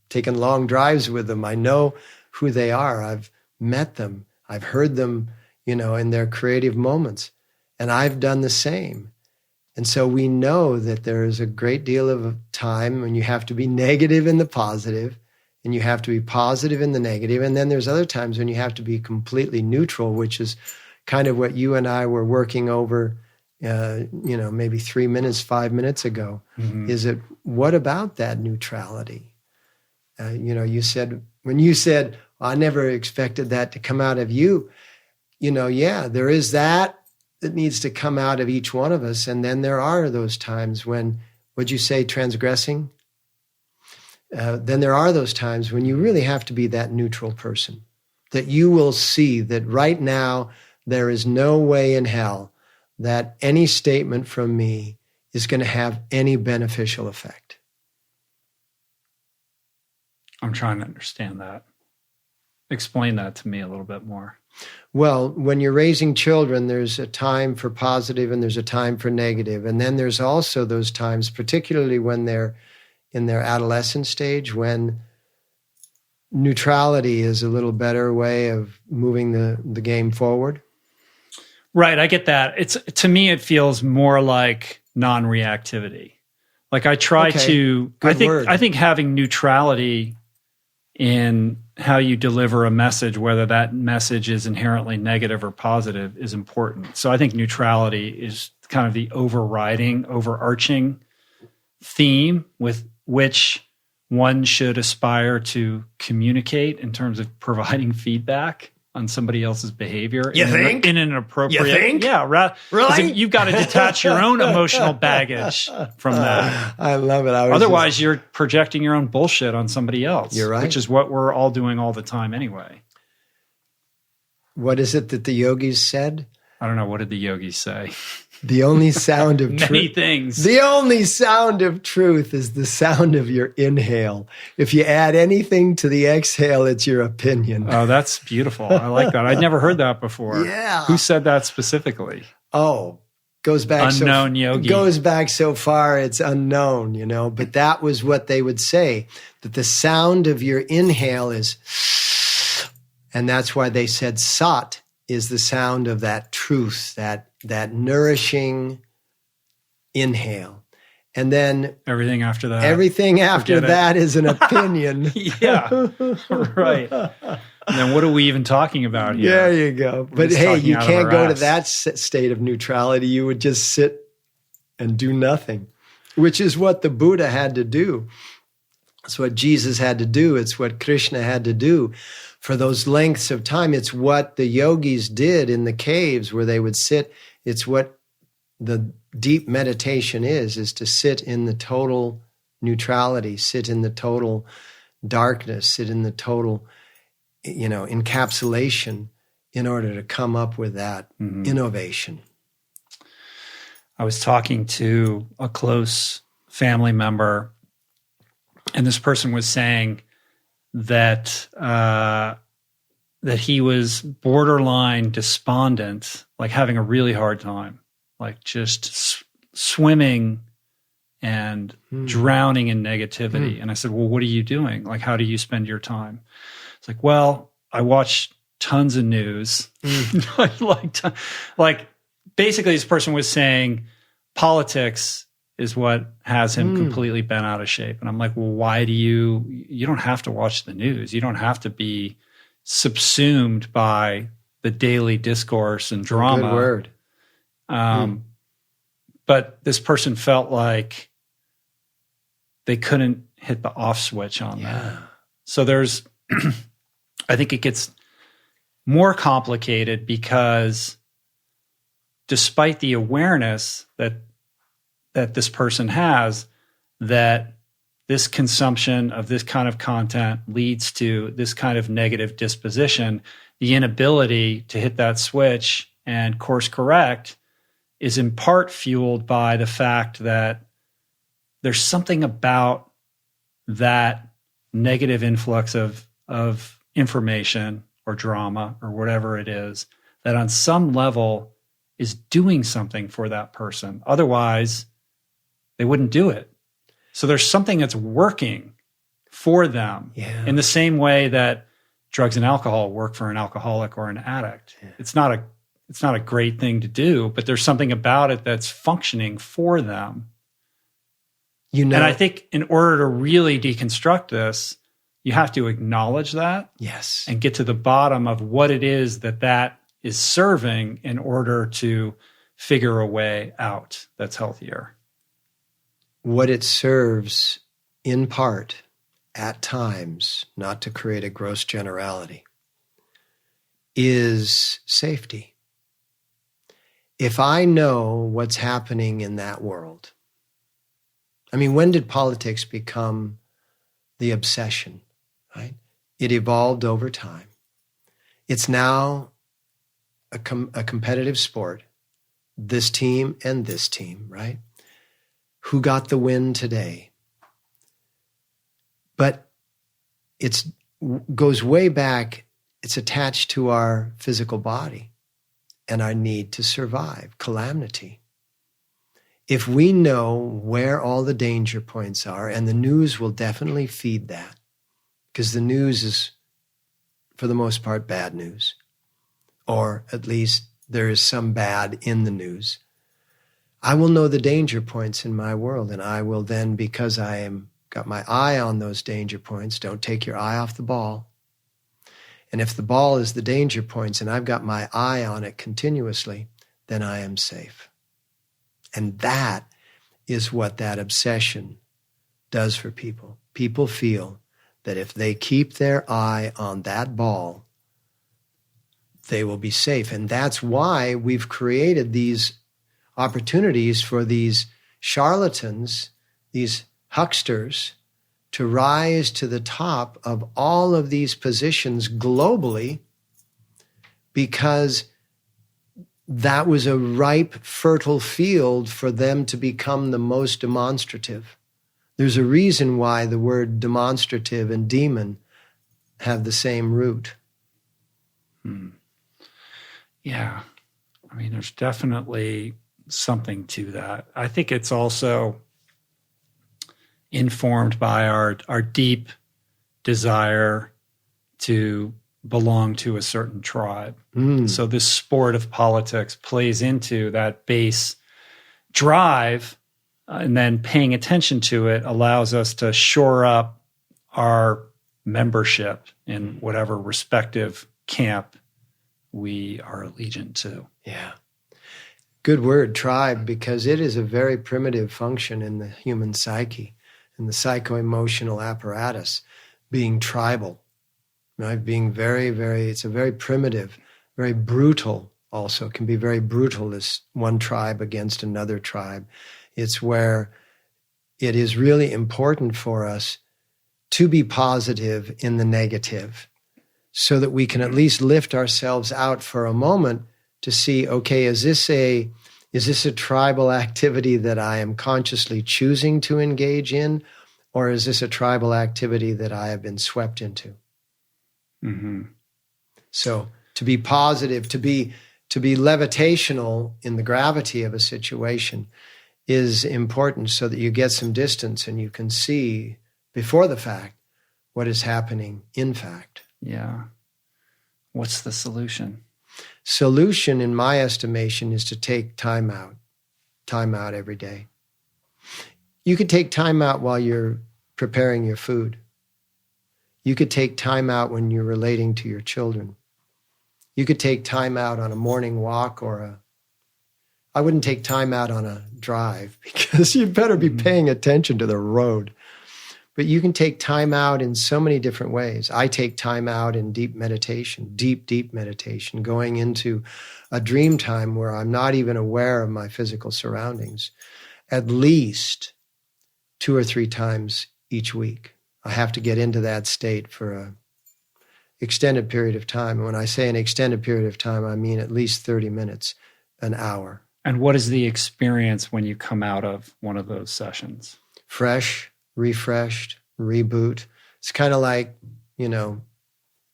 taken long drives with them. I know who they are. I've met them. I've heard them, in their creative moments. And I've done the same. And so we know that there is a great deal of time when you have to be negative in the positive, and you have to be positive in the negative. And then there's other times when you have to be completely neutral, which is kind of what you and I were working over maybe 3 minutes, 5 minutes ago. Mm-hmm. Is it, what about that neutrality? You said, when you said, I never expected that to come out of you, there is that needs to come out of each one of us. And then there are those times when, would you say transgressing? Then there are those times when you really have to be that neutral person, that you will see that right now there is no way in hell that any statement from me is going to have any beneficial effect. I'm trying to understand that. Explain that to me a little bit more. Well, when you're raising children, there's a time for positive and there's a time for negative. And then there's also those times, particularly when they're in their adolescent stage, when neutrality is a little better way of moving the game forward. Right, I get that. To me, it feels more like non-reactivity. Like I try to, I think having neutrality in how you deliver a message, whether that message is inherently negative or positive, is important. So I think neutrality is kind of the overarching theme with which one should aspire to communicate in terms of providing feedback on somebody else's behavior. In an appropriate... You think? Yeah. Really? You've got to detach your own emotional baggage from that. I love it. Otherwise, you're projecting your own bullshit on somebody else. You're right. Which is what we're all doing all the time anyway. What is it that the yogis said? I don't know. What did the yogis say? The only sound of truth. Many things. The only sound of truth is the sound of your inhale. If you add anything to the exhale, it's your opinion. Oh, that's beautiful. I like that. I'd never heard that before. Yeah. Who said that specifically? Oh, goes back unknown yogi. Goes back so far it's unknown, But that was what they would say, that the sound of your inhale is, and that's why they said sat is the sound of that truth, that nourishing inhale. And then everything after that is an opinion. Yeah, right. And then what are we even talking about here? There you go. But hey, you can't go to that state of neutrality. You would just sit and do nothing, which is what the Buddha had to do. It's what Jesus had to do. It's what Krishna had to do for those lengths of time. It's what the yogis did in the caves where they would sit. It's what the deep meditation is to sit in the total neutrality, sit in the total darkness, sit in the total, encapsulation in order to come up with that innovation. I was talking to a close family member, and this person was saying that that he was borderline despondent, like having a really hard time, like just swimming and drowning in negativity. And I said, well, what are you doing? Like, how do you spend your time? It's like, well, I watch tons of news. like basically this person was saying politics is what has him completely bent out of shape. And I'm like, well, why do you don't have to watch the news. You don't have to be subsumed by the daily discourse and drama. Good word. But this person felt like they couldn't hit the off switch on that. So there's, I think it gets more complicated because despite the awareness that this person has, that this consumption of this kind of content leads to this kind of negative disposition, the inability to hit that switch and course correct is in part fueled by the fact that there's something about that negative influx of information or drama or whatever it is that on some level is doing something for that person. Otherwise, they wouldn't do it. So there's something that's working for them in the same way that drugs and alcohol work for an alcoholic or an addict. Yeah. It's not a great thing to do, but there's something about it that's functioning for them. And I think in order to really deconstruct this, you have to acknowledge that. Yes. And get to the bottom of what it is that is serving in order to figure a way out that's healthier. What it serves, in part, at times, not to create a gross generality, is safety. If I know what's happening in that world, I mean, when did politics become the obsession, right? It evolved over time. It's now a competitive sport, this team and this team, right? Who got the win today? But it goes way back. It's attached to our physical body and our need to survive, calamity. If we know where all the danger points are, and the news will definitely feed that, because the news is, for the most part, bad news, or at least there is some bad in the news. I will know the danger points in my world, and I will then, because I got my eye on those danger points, don't take your eye off the ball. And if the ball is the danger points and I've got my eye on it continuously, then I am safe. And that is what that obsession does for people. People feel that if they keep their eye on that ball, they will be safe. And that's why we've created these opportunities for these charlatans, these hucksters, to rise to the top of all of these positions globally, because that was a ripe, fertile field for them to become the most demonstrative. There's a reason why the word demonstrative and demon have the same root. Yeah. I mean, there's definitely something to that. I think it's also informed by our deep desire to belong to a certain tribe. So this sport of politics plays into that base drive And then paying attention to it allows us to shore up our membership in whatever respective camp we are allegiant to. Yeah. Good word, tribe, because it is a very primitive function in the human psyche, in the psycho-emotional apparatus, being tribal, right? Being very, very, it's a very primitive, very brutal also. It can be very brutal, this one tribe against another tribe. It's where it is really important for us to be positive in the negative so that we can at least lift ourselves out for a moment to see, okay, is this a tribal activity that I am consciously choosing to engage in, or is this a tribal activity that I have been swept into? Mm-hmm. So to be positive, to be levitational in the gravity of a situation is important so that you get some distance and you can see before the fact what is happening in fact. Yeah. What's the solution? Solution, in my estimation, is to take time out every day. You could take time out while you're preparing your food. You could take time out when you're relating to your children. You could take time out on a morning walk I wouldn't take time out on a drive because you better be paying attention to the road. But you can take time out in so many different ways. I take time out in deep meditation, deep meditation, going into a dream time where I'm not even aware of my physical surroundings, at least 2 or 3 times each week. I have to get into that state for an extended period of time. And when I say an extended period of time, I mean at least 30 minutes, an hour. And what is the experience when you come out of one of those sessions? Fresh, refreshed, reboot. It's kind of like,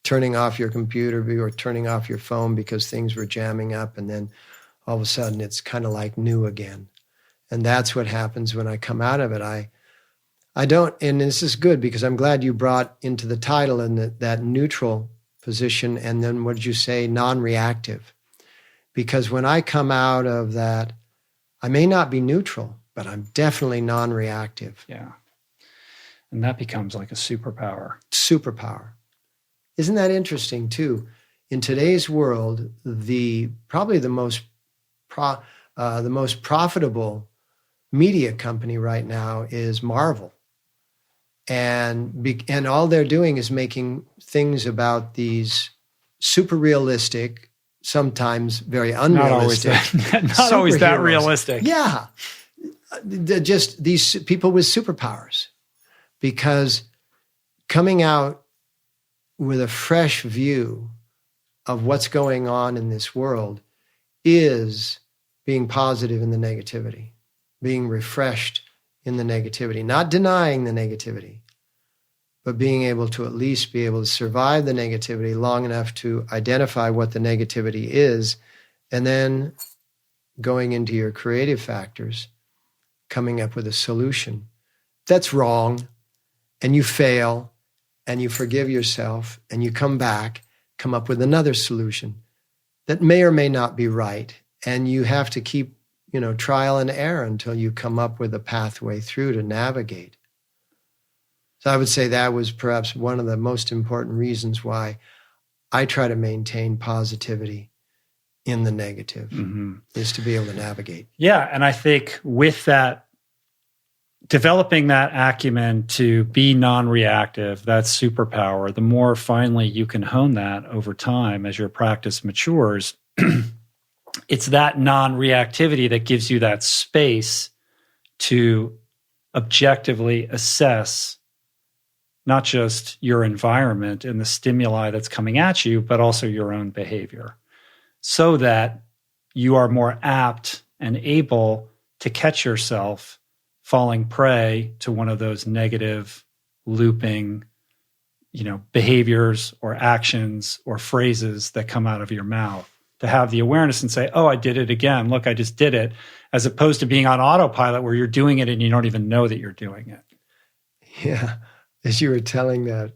turning off your computer or turning off your phone because things were jamming up, and then all of a sudden it's kind of like new again. And that's what happens when I come out of it. I don't, and this is good because I'm glad you brought into the title and that neutral position, and then what did you say, non-reactive? Because when I come out of that, I may not be neutral, but I'm definitely non-reactive. Yeah. And that becomes like a superpower. Superpower. Isn't that interesting too? In today's world, probably the most profitable media company right now is Marvel, and all they're doing is making things about these super realistic, sometimes very unrealistic, not always that realistic. Yeah, just these people with superpowers. Because coming out with a fresh view of what's going on in this world is being positive in the negativity, being refreshed in the negativity, not denying the negativity, but being able to at least be able to survive the negativity long enough to identify what the negativity is, and then going into your creative factors, coming up with a solution that's wrong, and you fail, and you forgive yourself, and you come back, come up with another solution that may or may not be right. And you have to keep, trial and error until you come up with a pathway through to navigate. So I would say that was perhaps one of the most important reasons why I try to maintain positivity in the negative, is to be able to navigate. Yeah, and I think with that, developing that acumen to be non-reactive, that superpower, the more finally you can hone that over time as your practice matures, it's that non-reactivity that gives you that space to objectively assess not just your environment and the stimuli that's coming at you, but also your own behavior, so that you are more apt and able to catch yourself falling prey to one of those negative, looping, behaviors or actions or phrases that come out of your mouth. To have the awareness and say, oh, I did it again. Look, I just did it. As opposed to being on autopilot where you're doing it and you don't even know that you're doing it. Yeah. As you were telling that,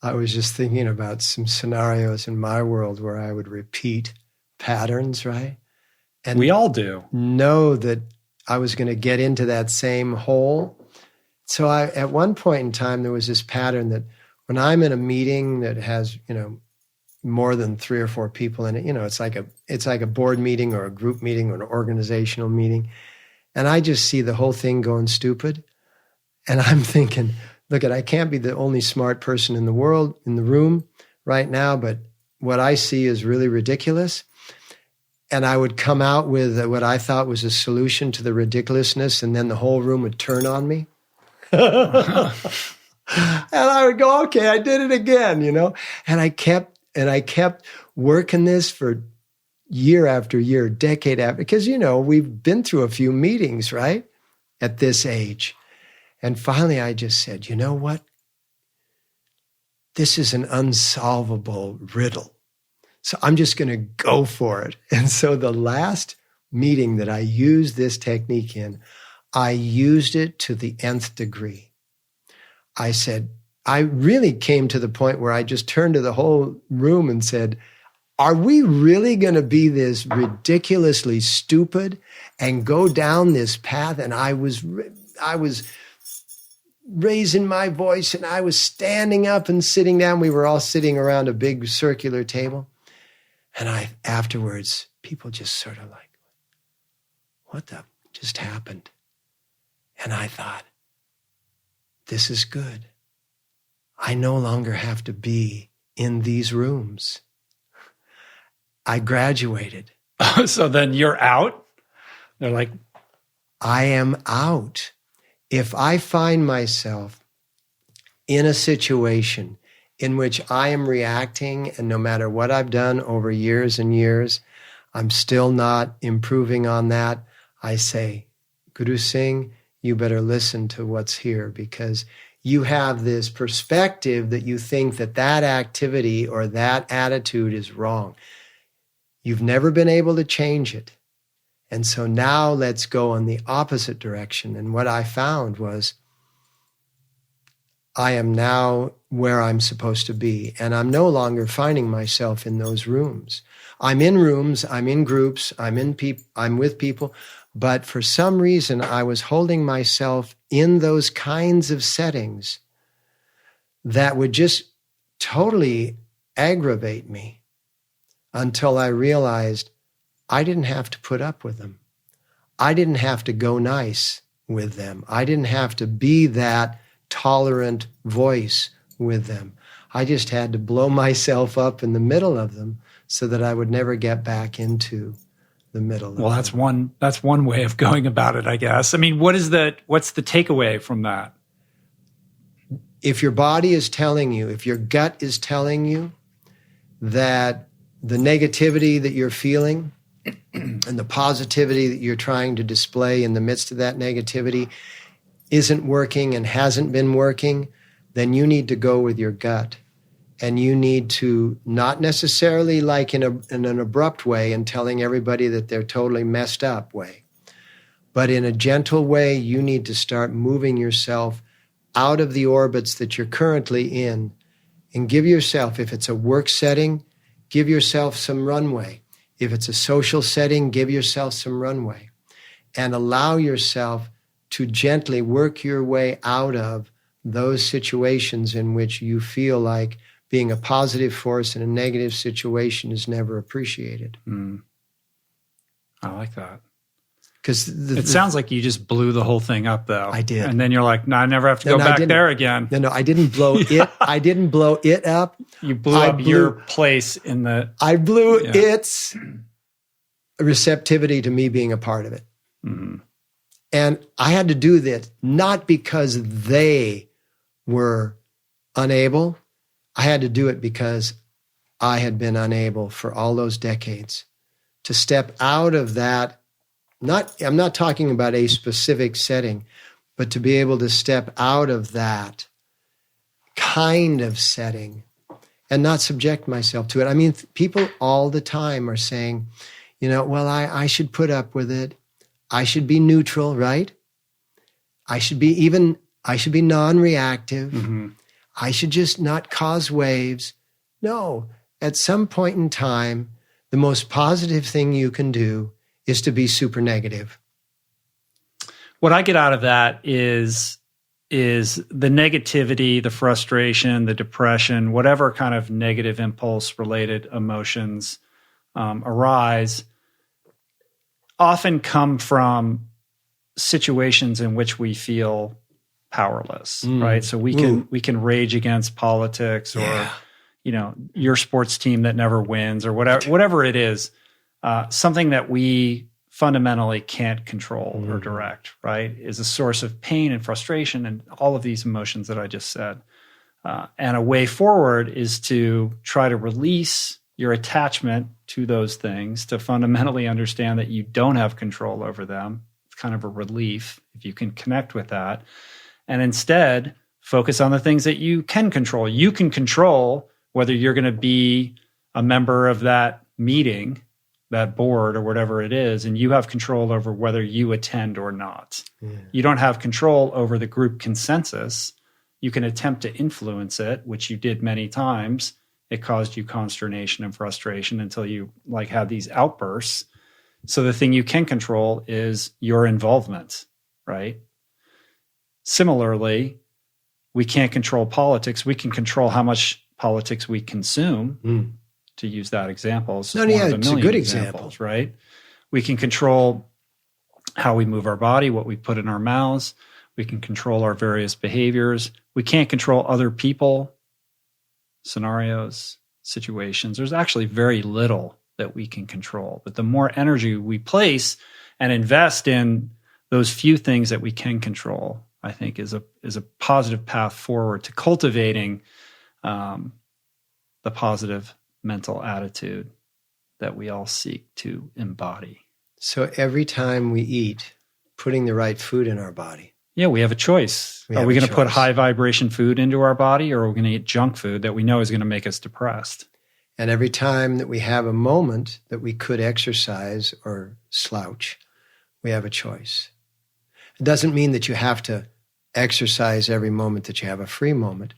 I was just thinking about some scenarios in my world where I would repeat patterns, right? And we all do. Know that I was going to get into that same hole. So at one point in time, there was this pattern that when I'm in a meeting that has, more than 3 or 4 people in it, it's like a board meeting or a group meeting or an organizational meeting. And I just see the whole thing going stupid. And I'm thinking, look, I can't be the only smart person in the world, in the room right now, but what I see is really ridiculous. And I would come out with what I thought was a solution to the ridiculousness, and then the whole room would turn on me. And I would go, okay, I did it again, And I kept working this for year after year, decade after, because, we've been through a few meetings, right? At this age. And finally, I just said, you know what? This is an unsolvable riddle. So I'm just going to go for it. And so the last meeting that I used this technique in, I used it to the nth degree. I said, I really came to the point where I just turned to the whole room and said, are we really going to be this ridiculously stupid and go down this path? And I was raising my voice and I was standing up and sitting down. We were all sitting around a big circular table. And afterwards, people just sort of like, what the just happened? And I thought, this is good. I no longer have to be in these rooms. I graduated. So then you're out? They're like, I am out. If I find myself in a situation in which I am reacting, and no matter what I've done over years and years, I'm still not improving on that, I say, Guru Singh, you better listen to what's here, because you have this perspective that you think that activity or that attitude is wrong. You've never been able to change it. And so now let's go in the opposite direction. And what I found was I am now where I'm supposed to be. And I'm no longer finding myself in those rooms. I'm in rooms, I'm in groups, I'm with people. But for some reason, I was holding myself in those kinds of settings that would just totally aggravate me until I realized I didn't have to put up with them. I didn't have to go nice with them. I didn't have to be that tolerant voice with them. I just had to blow myself up in the middle of them so that I would never get back into the middle. Well, that's one way of going about it, I guess. I mean, what's the takeaway from that? If your body is telling you, if your gut is telling you that the negativity that you're feeling and the positivity that you're trying to display in the midst of that negativity isn't working and hasn't been working, then you need to go with your gut. And you need to, not necessarily like in an abrupt way and telling everybody that they're totally messed up way, but in a gentle way, you need to start moving yourself out of the orbits that you're currently in and give yourself, if it's a work setting, give yourself some runway. If it's a social setting, give yourself some runway and allow yourself to gently work your way out of those situations in which you feel like being a positive force in a negative situation is never appreciated. I like that. Because it sounds like you just blew the whole thing up, though. I did. And then you're like, no, I never have to go back there again. No, I didn't blow it. I didn't blow it up. You blew up your place in the... I blew its receptivity to me being a part of it. Mm-hmm. And I had to do that not because they were unable. I had to do it because I had been unable for all those decades to step out of that. I'm not talking about a specific setting, but to be able to step out of that kind of setting and not subject myself to it. I mean, people all the time are saying, well, I should put up with it. I should be neutral, right? I should be non-reactive. Mm-hmm. I should just not cause waves. No, at some point in time, the most positive thing you can do is to be super negative. what I get out of that is the negativity, the frustration, the depression, whatever kind of negative impulse related emotions arise, often come from situations in which we feel powerless, right? So we can rage against politics or your sports team that never wins or whatever it is, something that we fundamentally can't control or direct, right? Is a source of pain and frustration and all of these emotions that I just said. And a way forward is to try to release your attachment to those things, to fundamentally understand that you don't have control over them. It's kind of a relief if you can connect with that. And instead, focus on the things that you can control. You can control whether you're going to be a member of that meeting, that board, or whatever it is, and you have control over whether you attend or not. Yeah. You don't have control over the group consensus. You can attempt to influence it, which you did many times. It caused you consternation and frustration until you had these outbursts. So the thing you can control is your involvement, right? Similarly, we can't control politics. We can control how much politics we consume, to use that example. It's a good example, right? We can control how we move our body, what we put in our mouths. We can control our various behaviors. We can't control other people, scenarios, situations. There's actually very little that we can control. But the more energy we place and invest in those few things that we can control, I think is a positive path forward to cultivating the positive mental attitude that we all seek to embody. So every time we eat, putting the right food in our body. Yeah, we have a choice. Are we going to put high vibration food into our body, or are we going to eat junk food that we know is going to make us depressed? And every time that we have a moment that we could exercise or slouch, we have a choice. It doesn't mean that you have to exercise every moment that you have a free moment.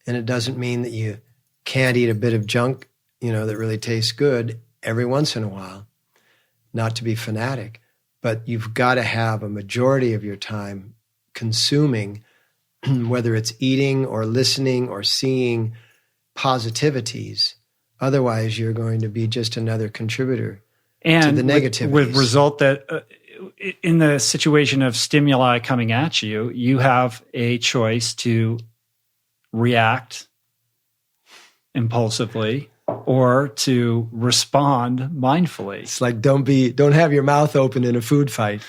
And it doesn't mean that you can't eat a bit of junk, that really tastes good every once in a while. Not to be fanatic, but you've got to have a majority of your time consuming, whether it's eating or listening or seeing positivities. Otherwise, you're going to be just another contributor to the negativities. With result that in the situation of stimuli coming at you, you have a choice to react impulsively or to respond mindfully. It's like don't have your mouth open in a food fight.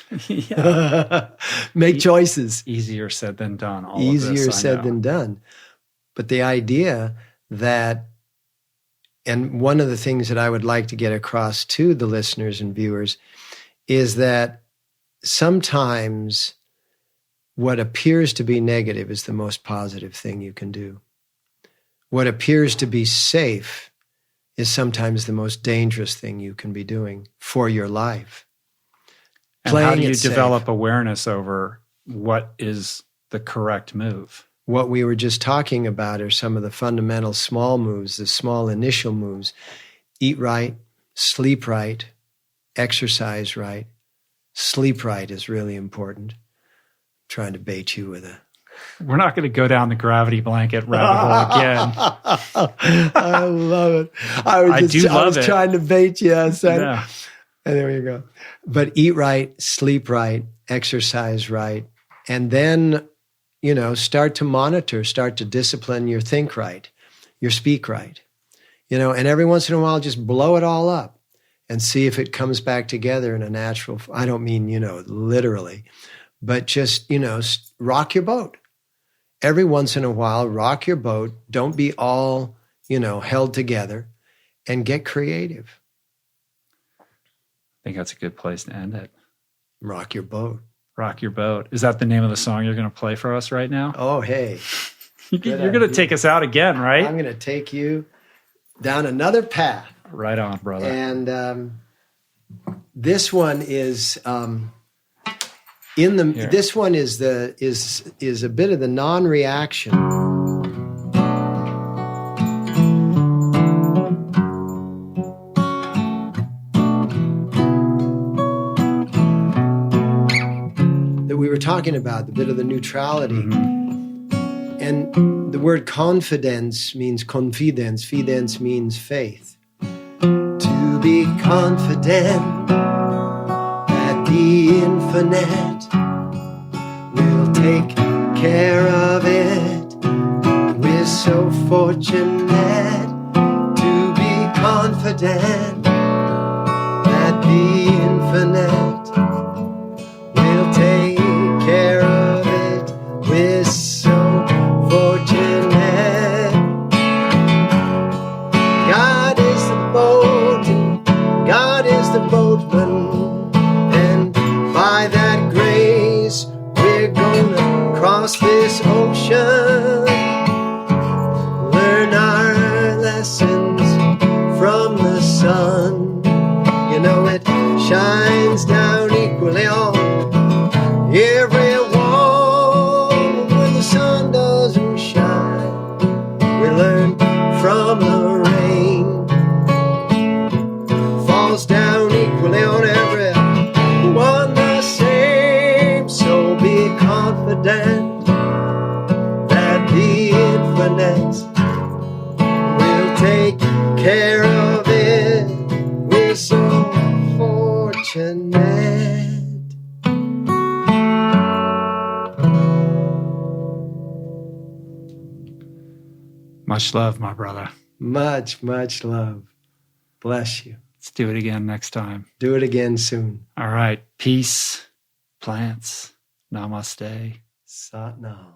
Make choices. Easier said than done. Easier said than done. But the idea that, and one of the things that I would like to get across to the listeners and viewers is that sometimes what appears to be negative is the most positive thing you can do. What appears to be safe is sometimes the most dangerous thing you can be doing for your life. And how do you develop awareness over what is the correct move? What we were just talking about are some of the fundamental small moves, the small initial moves. Eat right, sleep right, exercise right. Sleep right is really important. I'm trying to bait you with a... We're not going to go down the gravity blanket rabbit hole again. I love it. I was trying to bait you. And there you go. But eat right, sleep right, exercise right, and then, start to monitor, start to discipline your think right, your speak right. And every once in a while, just blow it all up and see if it comes back together in a natural, I don't mean, literally, but just, rock your boat. Every once in a while, rock your boat. Don't be all, held together, and get creative. I think that's a good place to end it. Rock your boat. Rock your boat. Is that the name of the song you're going to play for us right now? Oh, hey. You're going to take us out again, right? I'm going to take you down another path. Right on, brother. And this one is... This one is a bit of the non-reaction. That we were talking about, the bit of the neutrality. Mm-hmm. And the word confidence means confidence. Fidence means faith. To be confident that the infinite will take care of it. We're so fortunate to be confident that the infinite will take care of it. We're so fortunate. God is the boat and God is the boatman, and by that grace we're gonna cross this ocean, learn our lessons from the sun. You know it shines down equally on everyone. When the sun doesn't shine, we learn from the rain. Falls down equally on everyone the same. So be confident that the infinite will take care of it. We're so fortunate. Much love, my brother. Much, much love. Bless you. Let's do it again next time. Do it again soon. All right. Peace, plants. Namaste. Sat Nam.